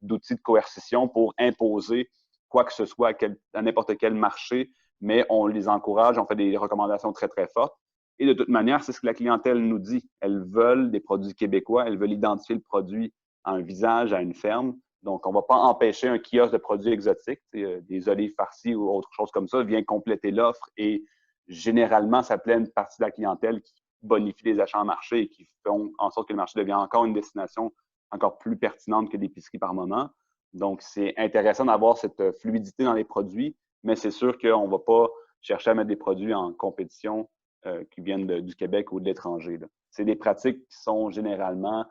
S2: d'outils de coercition pour imposer quoi que ce soit à n'importe quel marché, mais on les encourage, on fait des recommandations très, très fortes. Et de toute manière, c'est ce que la clientèle nous dit. Elles veulent des produits québécois, elles veulent identifier le produit à un visage, à une ferme. Donc, on ne va pas empêcher un kiosque de produits exotiques, des olives farcies ou autre chose comme ça, vient compléter l'offre et généralement, ça plaît une partie de la clientèle qui bonifie les achats en marché et qui font en sorte que le marché devient encore une destination encore plus pertinente que l'épicerie par moment. Donc, c'est intéressant d'avoir cette fluidité dans les produits, mais c'est sûr qu'on ne va pas chercher à mettre des produits en compétition qui viennent du Québec ou de l'étranger. C'est des pratiques qui sont généralement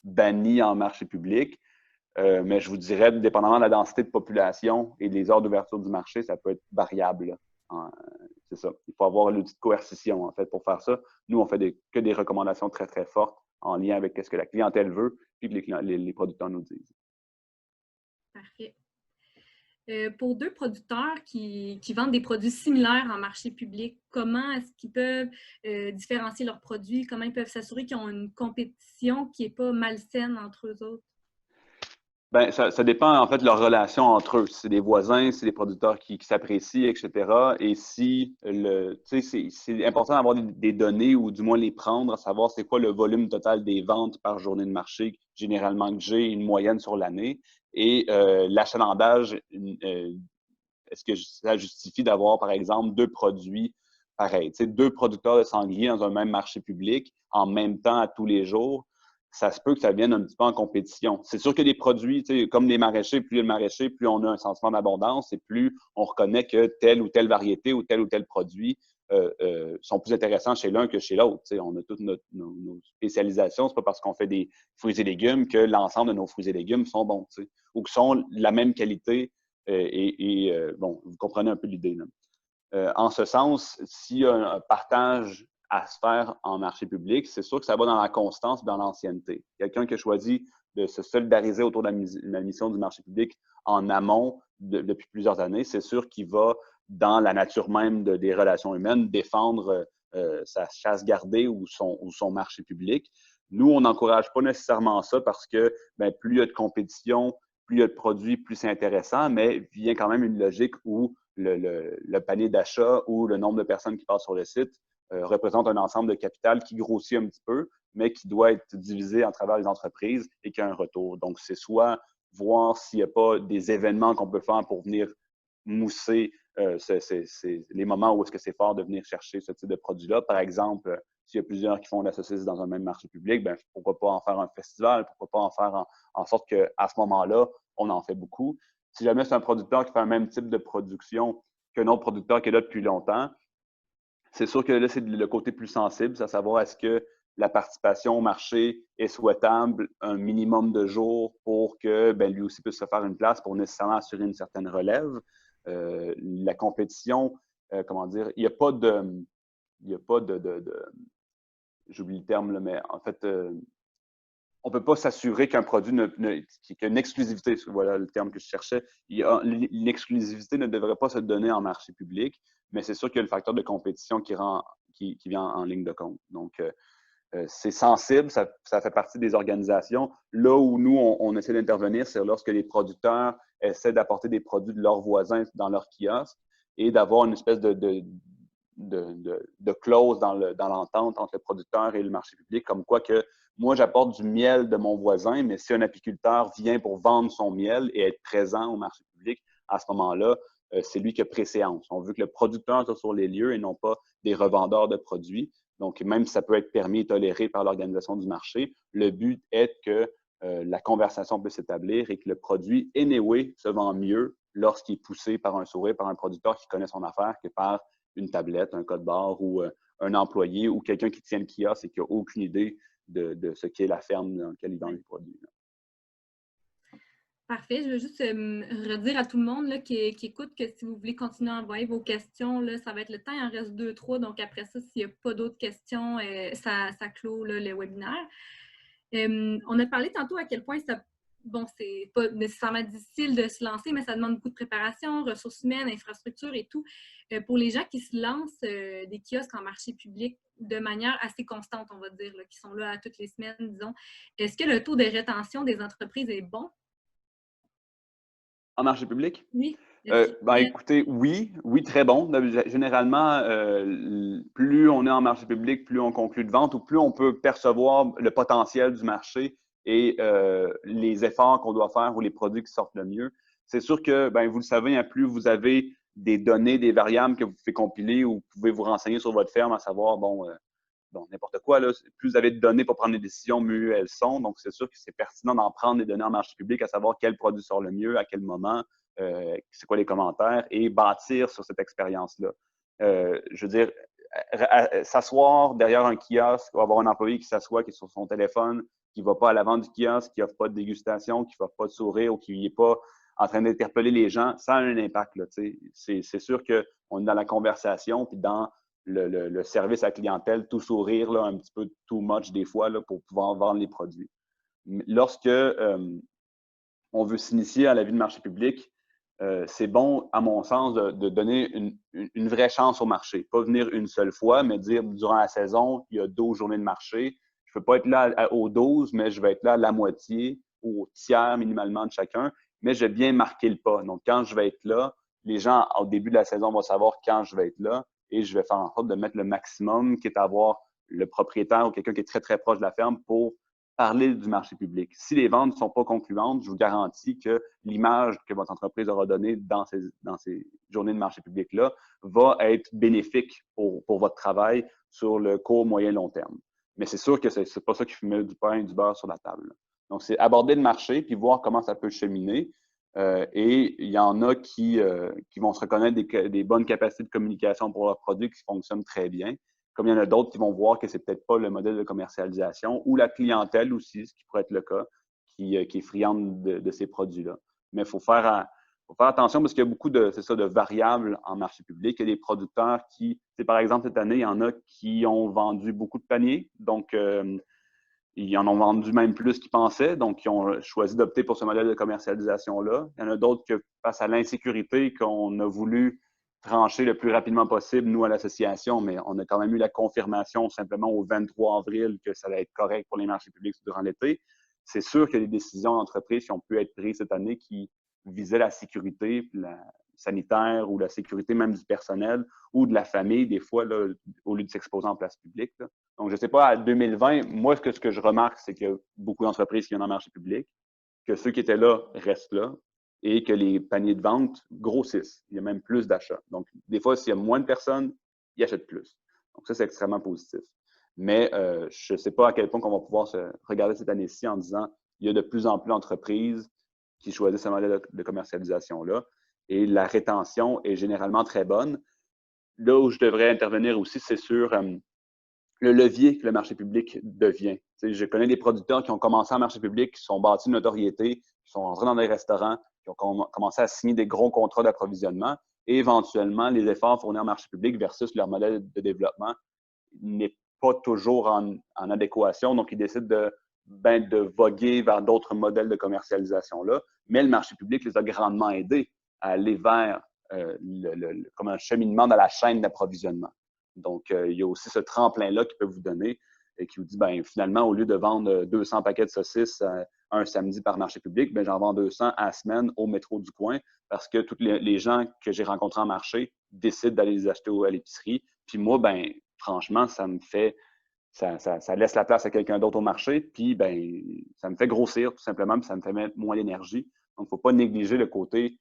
S2: bannies en marché public, mais je vous dirais, dépendamment de la densité de population et des heures d'ouverture du marché, ça peut être variable. C'est ça. Il faut avoir l'outil de coercition, en fait, pour faire ça. Nous, on fait que des recommandations très, très fortes en lien avec ce que la clientèle veut et que les producteurs nous disent.
S1: Parfait. Pour deux producteurs qui vendent des produits similaires en marché public, comment est-ce qu'ils peuvent différencier leurs produits? Comment ils peuvent s'assurer qu'ils ont une compétition qui n'est pas malsaine entre eux autres?
S2: Bien, ça dépend en fait de leur relation entre eux. C'est des voisins, c'est des producteurs qui s'apprécient, etc. Et si c'est important d'avoir des données ou du moins les prendre, à savoir c'est quoi le volume total des ventes par journée de marché, généralement que j'ai une moyenne sur l'année. Et l'achalandage, est-ce que ça justifie d'avoir, par exemple, deux produits pareils? Deux producteurs de sangliers dans un même marché public en même temps à tous les jours, ça se peut que ça vienne un petit peu en compétition. C'est sûr que les produits, comme les maraîchers, plus il y a le maraîcher, plus on a un sentiment d'abondance et plus on reconnaît que telle ou telle variété ou tel produit sont plus intéressants chez l'un que chez l'autre. On a toutes nos spécialisations. C'est pas parce qu'on fait des fruits et légumes que l'ensemble de nos fruits et légumes sont bons, ou qui sont la même qualité. Bon, vous comprenez un peu l'idée. En ce sens, s'il y a un partage à se faire en marché public, c'est sûr que ça va dans la constance et dans l'ancienneté. Quelqu'un qui a choisi de se solidariser autour de la mission du marché public en amont depuis plusieurs années, c'est sûr qu'il va, dans la nature même des relations humaines, défendre sa chasse gardée ou son marché public. Nous, on n'encourage pas nécessairement ça parce que plus il y a de compétition, plus il y a de produits, plus c'est intéressant, mais vient quand même une logique où le panier d'achat ou le nombre de personnes qui passent sur le site représente un ensemble de capital qui grossit un petit peu, mais qui doit être divisé à travers les entreprises et qui a un retour. Donc, c'est soit voir s'il n'y a pas des événements qu'on peut faire pour venir mousser les moments où est-ce que c'est fort de venir chercher ce type de produit-là. Par exemple, s'il y a plusieurs qui font de la saucisse dans un même marché public, pourquoi pas en faire un festival, pourquoi pas en faire en sorte qu'à ce moment-là, on en fait beaucoup. Si jamais c'est un producteur qui fait un même type de production qu'un autre producteur qui est là depuis longtemps. C'est sûr que là, c'est le côté plus sensible, c'est à savoir est-ce que la participation au marché est souhaitable un minimum de jours pour que lui aussi puisse se faire une place pour nécessairement assurer une certaine relève. La compétition, comment dire, il n'y a pas de, j'oublie le terme, là, mais en fait, on ne peut pas s'assurer qu'un produit qu'il y a une exclusivité, voilà le terme que je cherchais. L'exclusivité ne devrait pas se donner en marché public, mais c'est sûr qu'il y a le facteur de compétition qui vient en ligne de compte. Donc, c'est sensible, ça fait partie des organisations. Là où nous, on essaie d'intervenir, c'est lorsque les producteurs essaient d'apporter des produits de leurs voisins dans leur kiosque et d'avoir une espèce de clause dans l'entente entre le producteur et le marché public, comme quoi que moi, j'apporte du miel de mon voisin, mais si un apiculteur vient pour vendre son miel et être présent au marché public, à ce moment-là, c'est lui qui a préséance. On veut que le producteur soit sur les lieux et non pas des revendeurs de produits. Donc, même si ça peut être permis et toléré par l'organisation du marché, le but est que la conversation puisse s'établir et que le produit, anyway, se vend mieux lorsqu'il est poussé par un sourire, par un producteur qui connaît son affaire, que par une tablette, un code barre ou un employé ou quelqu'un qui tient le kiosque et qui n'a aucune idée de ce qu'est la ferme dans laquelle il vend les produits.
S1: Parfait. Je veux juste redire à tout le monde là, qui écoute que si vous voulez continuer à envoyer vos questions, là, ça va être le temps. Il en reste 2, 3. Donc, après ça, s'il n'y a pas d'autres questions, ça clôt là, le webinaire. On a parlé tantôt à quel point c'est pas nécessairement difficile de se lancer, mais ça demande beaucoup de préparation, ressources humaines, infrastructures et tout. Pour les gens qui se lancent des kiosques en marché public de manière assez constante, on va dire, là, qui sont là toutes les semaines, disons, est-ce que le taux de rétention des entreprises est bon?
S2: En marché public?
S1: Oui.
S2: Écoutez, oui, très bon. Généralement, plus on est en marché public, plus on conclut de vente ou plus on peut percevoir le potentiel du marché et les efforts qu'on doit faire ou les produits qui sortent le mieux. C'est sûr que, vous le savez, plus vous avez des données, des variables que vous pouvez compiler ou vous pouvez vous renseigner sur votre ferme, à savoir, n'importe quoi, là, plus vous avez de données pour prendre des décisions, mieux elles sont. Donc, c'est sûr que c'est pertinent d'en prendre des données en marché public, à savoir quel produit sort le mieux, à quel moment, c'est quoi les commentaires, et bâtir sur cette expérience-là. Je veux dire, s'asseoir derrière un kiosque, ou avoir un employé qui s'assoit, qui est sur son téléphone, qui ne va pas à l'avant du kiosque, qui n'offre pas de dégustation, qui ne fait pas de sourire ou qui n'est pas en train d'interpeller les gens, ça a un impact. C'est sûr qu'on est dans la conversation, puis dans le service à la clientèle, tout sourire, là, un petit peu too much des fois là, pour pouvoir vendre les produits. Lorsque on veut s'initier à la vie de marché public, c'est bon, à mon sens, de donner une vraie chance au marché. Pas venir une seule fois, mais dire durant la saison, il y a 12 journées de marché. Je ne peux pas être là aux 12, mais je vais être là à la moitié ou au tiers minimalement de chacun, mais je vais bien marquer le pas. Donc, quand je vais être là, les gens, au début de la saison, vont savoir quand je vais être là et je vais faire en sorte de mettre le maximum, quitte à avoir le propriétaire ou quelqu'un qui est très, très proche de la ferme pour parler du marché public. Si les ventes ne sont pas concluantes, je vous garantis que l'image que votre entreprise aura donnée dans ces journées de marché public-là va être bénéfique pour votre travail sur le court, moyen, long terme. Mais c'est sûr que ce n'est pas ça qui met du pain et du beurre sur la table. Donc, c'est aborder le marché puis voir comment ça peut cheminer. Et il y en a qui vont se reconnaître des bonnes capacités de communication pour leurs produits qui fonctionnent très bien. Comme il y en a d'autres qui vont voir que c'est peut-être pas le modèle de commercialisation ou la clientèle aussi, ce qui pourrait être le cas, qui est friande de ces produits-là. Mais il faut faire attention parce qu'il y a beaucoup de variables en marché public. Il y a des producteurs qui, par exemple, cette année, il y en a qui ont vendu beaucoup de paniers. Donc, ils en ont vendu même plus qu'ils pensaient. Donc, ils ont choisi d'opter pour ce modèle de commercialisation-là. Il y en a d'autres que, face à l'insécurité qu'on a voulu trancher le plus rapidement possible, nous, à l'association, mais on a quand même eu la confirmation simplement au 23 avril que ça allait être correct pour les marchés publics durant l'été. C'est sûr qu'il y a des décisions d'entreprise qui ont pu être prises cette année qui visaient la sécurité sanitaire ou la sécurité même du personnel ou de la famille, des fois, là, au lieu de s'exposer en place publique. Là. Donc, je ne sais pas, à 2020, moi, ce que je remarque, c'est qu'il y a beaucoup d'entreprises qui viennent en marché public, que ceux qui étaient là restent là, et que les paniers de vente grossissent. Il y a même plus d'achats. Donc, des fois, s'il y a moins de personnes, ils achètent plus. Donc, ça, c'est extrêmement positif. Mais je ne sais pas à quel point on va pouvoir se regarder cette année-ci en disant il y a de plus en plus d'entreprises qui choisissent ce modèle de commercialisation-là. et la rétention est généralement très bonne. Là où je devrais intervenir aussi, c'est sur le levier que le marché public devient. Je connais des producteurs qui ont commencé en marché public, qui sont bâtis de notoriété, qui sont rentrés dans des restaurants, qui ont commencé à signer des gros contrats d'approvisionnement et éventuellement, les efforts fournis en marché public versus leur modèle de développement n'est pas toujours en adéquation. Donc, ils décident de voguer vers d'autres modèles de commercialisation-là. Mais le marché public les a grandement aidés à aller vers comme un cheminement dans la chaîne d'approvisionnement. Donc, il y a aussi ce tremplin-là qui peut vous donner et qui vous dit, ben finalement, au lieu de vendre 200 paquets de saucisses un samedi par marché public, ben j'en vends 200 à la semaine au métro du coin parce que tous les gens que j'ai rencontrés en marché décident d'aller les acheter à l'épicerie. Puis moi, ben franchement, ça me fait ça laisse la place à quelqu'un d'autre au marché, puis ben ça me fait grossir tout simplement, puis ça me fait mettre moins d'énergie. Donc, il ne faut pas négliger le côté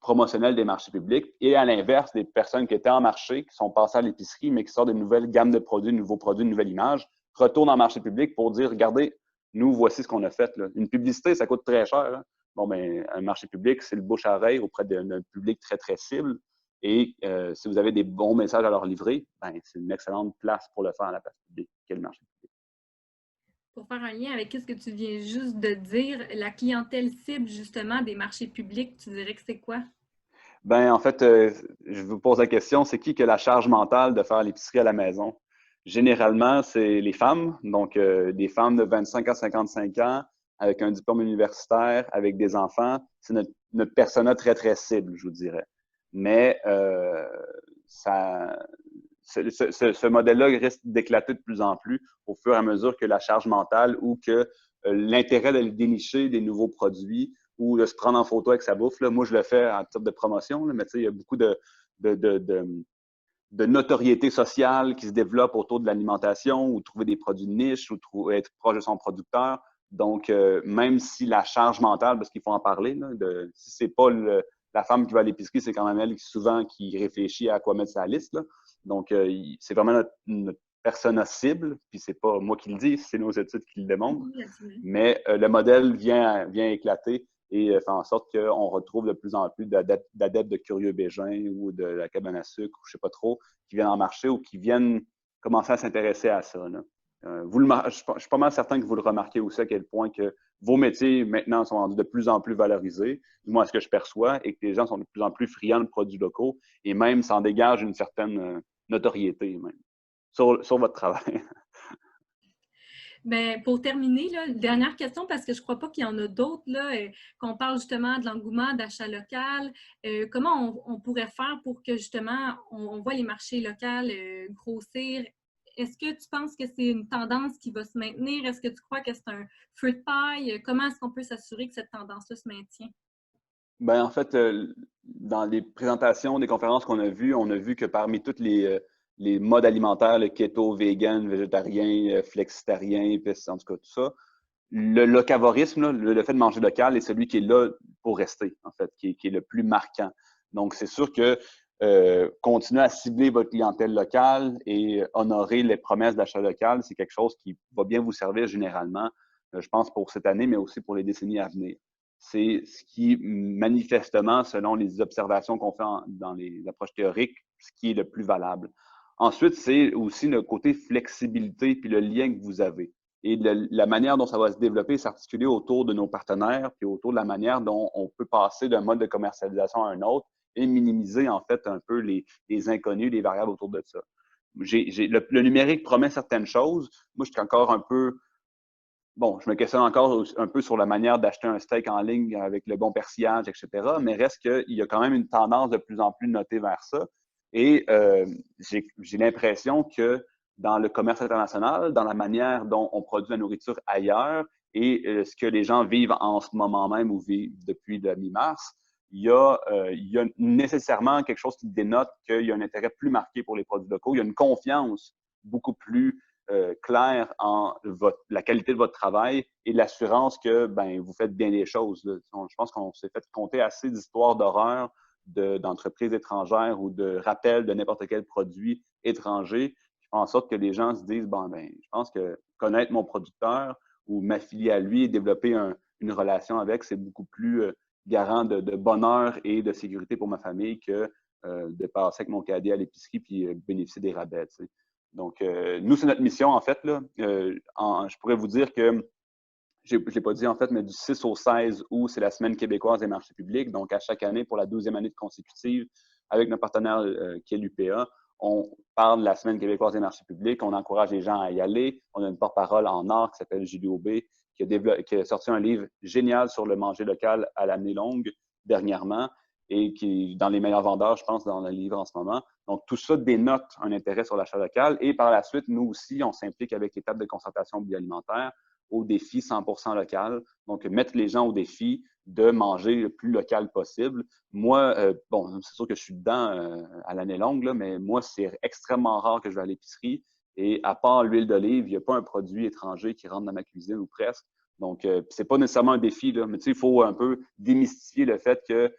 S2: promotionnel des marchés publics. Et à l'inverse, des personnes qui étaient en marché, qui sont passées à l'épicerie, mais qui sortent de nouvelles gammes de produits, de nouveaux produits, une nouvelle image, retournent en marché public pour dire, regardez, nous, voici ce qu'on a fait. Là. Une publicité, ça coûte très cher. Hein? Bon, ben, un marché public, c'est le bouche à oreille auprès d'un public très, très cible. Et si vous avez des bons messages à leur livrer, ben, c'est une excellente place pour le faire à la place publique, qu'est le marché public.
S1: Pour faire un lien avec ce que tu viens juste de dire, la clientèle cible justement des marchés publics, tu dirais que c'est quoi?
S2: Ben, en fait, je vous pose la question, c'est qui a la charge mentale de faire l'épicerie à la maison? Généralement, c'est les femmes, donc des femmes de 25 à 55 ans, avec un diplôme universitaire, avec des enfants. C'est notre persona très, très cible, je vous dirais. Mais ce modèle-là risque d'éclater de plus en plus au fur et à mesure que la charge mentale ou que l'intérêt de dénicher des nouveaux produits ou de se prendre en photo avec sa bouffe. Là. Moi, je le fais en titre de promotion, là, mais tu sais, il y a beaucoup de notoriété sociale qui se développe autour de l'alimentation ou trouver des produits de niche ou être proche de son producteur. Donc, même si la charge mentale, parce qu'il faut en parler, là, si c'est pas la femme qui va à l'épicerie, c'est quand même elle souvent qui réfléchit à quoi mettre sa liste. Là. Donc, c'est vraiment notre persona cible, puis c'est pas moi qui le dis, c'est nos études qui le démontrent. Mais le modèle vient éclater et fait en sorte qu'on retrouve de plus en plus d'adeptes de Curieux Bégin ou de la cabane à sucre, ou je ne sais pas trop, qui viennent en marché ou qui viennent commencer à s'intéresser à ça. Là. Je suis pas mal certain que vous le remarquez aussi à quel point que vos métiers maintenant sont rendus de plus en plus valorisés, du moins à ce que je perçois, et que les gens sont de plus en plus friands de produits locaux et même s'en dégage une certaine notoriété même sur votre travail.
S1: Ben, pour terminer, là, dernière question, parce que je ne crois pas qu'il y en a d'autres, là, qu'on parle justement de l'engouement d'achat local. Comment on pourrait faire pour que justement on voit les marchés locaux grossir? Est-ce que tu penses que c'est une tendance qui va se maintenir? Est-ce que tu crois que c'est un feu de paille? Comment est-ce qu'on peut s'assurer que cette tendance-là se maintient?
S2: Ben, en fait, dans les présentations des conférences qu'on a vues, on a vu que parmi tous les modes alimentaires, le keto, vegan, végétarien, flexitarien, en tout cas tout ça, le locavorisme, là, le fait de manger local est celui qui est là pour rester, en fait, qui est le plus marquant. Donc, c'est sûr que continuer à cibler votre clientèle locale et honorer les promesses d'achat local, c'est quelque chose qui va bien vous servir généralement, je pense, pour cette année, mais aussi pour les décennies à venir. C'est ce qui, manifestement, selon les observations qu'on fait dans les approches théoriques, ce qui est le plus valable. Ensuite, c'est aussi le côté flexibilité puis le lien que vous avez. Et la manière dont ça va se développer, s'articuler autour de nos partenaires, puis autour de la manière dont on peut passer d'un mode de commercialisation à un autre et minimiser en fait un peu les inconnus, les variables autour de ça. Le numérique promet certaines choses. Moi, je suis encore un peu bon, je me questionne encore un peu sur la manière d'acheter un steak en ligne avec le bon persillage, etc. Mais reste qu'il y a quand même une tendance de plus en plus notée vers ça. Et j'ai l'impression que dans le commerce international, dans la manière dont on produit la nourriture ailleurs et ce que les gens vivent en ce moment même ou vivent depuis la mi-mars, il y a nécessairement quelque chose qui dénote qu'il y a un intérêt plus marqué pour les produits locaux. Il y a une confiance beaucoup plus clair en la qualité de votre travail et l'assurance que ben, vous faites bien les choses. Là. Je pense qu'on s'est fait compter assez d'histoires d'horreur d'entreprises étrangères ou de rappels de n'importe quel produit étranger qui font en sorte que les gens se disent bon, ben, je pense que connaître mon producteur ou m'affilier à lui et développer une relation avec, c'est beaucoup plus garant de bonheur et de sécurité pour ma famille que de passer avec mon caddie à l'épicerie puis bénéficier des rabais. T'sais. Donc, nous, c'est notre mission, en fait. Là. Je pourrais vous dire que, je ne l'ai pas dit en fait, mais du 6 au 16 août, c'est la Semaine québécoise des marchés publics. Donc, à chaque année, pour la 12e année de consécutive, avec notre partenaire qui est l'UPA, on parle de la Semaine québécoise des marchés publics. On encourage les gens à y aller. On a une porte-parole en art qui s'appelle Julie Aubé, qui a sorti un livre génial sur le manger local à l'année longue dernièrement et qui est dans les meilleurs vendeurs, je pense, dans le livre en ce moment. Donc, tout ça dénote un intérêt sur l'achat local. Et par la suite, nous aussi, on s'implique avec les tables de concertation bioalimentaire au défi 100% local. Donc, mettre les gens au défi de manger le plus local possible. Moi, bon, c'est sûr que je suis dedans à l'année longue, là, mais moi, c'est extrêmement rare que je vais à l'épicerie. Et à part l'huile d'olive, il n'y a pas un produit étranger qui rentre dans ma cuisine ou presque. Donc, c'est pas nécessairement un défi, là, mais tu sais, il faut un peu démystifier le fait que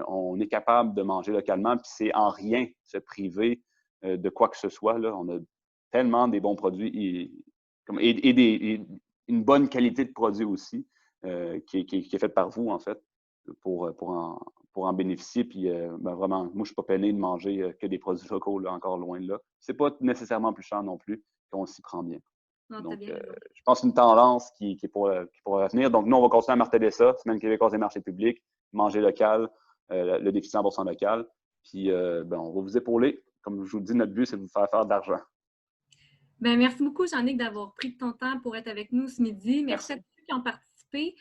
S2: on est capable de manger localement, puis c'est en rien se priver de quoi que ce soit. Là. On a tellement des bons produits et une bonne qualité de produit aussi, qui est faite par vous, en fait, pour en bénéficier. Puis, ben vraiment, moi, je ne suis pas peiné de manger que des produits locaux, là, encore loin de là. C'est pas nécessairement plus cher non plus, qu'on s'y prend bien.
S1: Non,
S2: Donc,
S1: bien
S2: je pense que c'est une tendance qui pourrait venir. Donc, nous, on va continuer à marteler ça, Semaine québécoise des marchés publics, manger local, le défi 100% local. Puis, ben, on va vous épauler. Comme je vous dis, notre but, c'est de vous faire de l'argent.
S1: Ben, merci beaucoup, Jean-Nic, d'avoir pris ton temps pour être avec nous ce midi. Merci à tous ceux qui ont participé.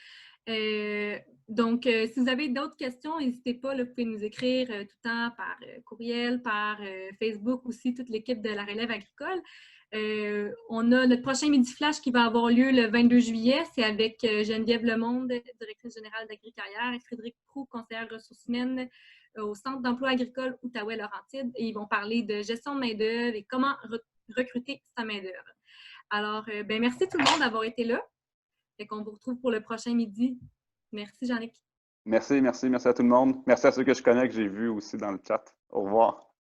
S1: Donc, si vous avez d'autres questions, n'hésitez pas, là, vous pouvez nous écrire tout le temps par courriel, par Facebook aussi, toute l'équipe de la relève agricole. On a notre prochain Midi Flash qui va avoir lieu le 22 juillet. C'est avec Geneviève Lemonde, directrice générale d'Agri-Carrière, et Frédéric Proulx, conseillère ressources humaines au Centre d'emploi agricole Outaouais-Laurentides. Et ils vont parler de gestion de main-d'œuvre et comment recruter sa main-d'œuvre. Alors, ben, merci tout le monde d'avoir été là. Et qu'on vous retrouve pour le prochain midi. Merci, Jean-Nic.
S2: Merci à tout le monde. Merci à ceux que je connais, que j'ai vus aussi dans le chat. Au revoir.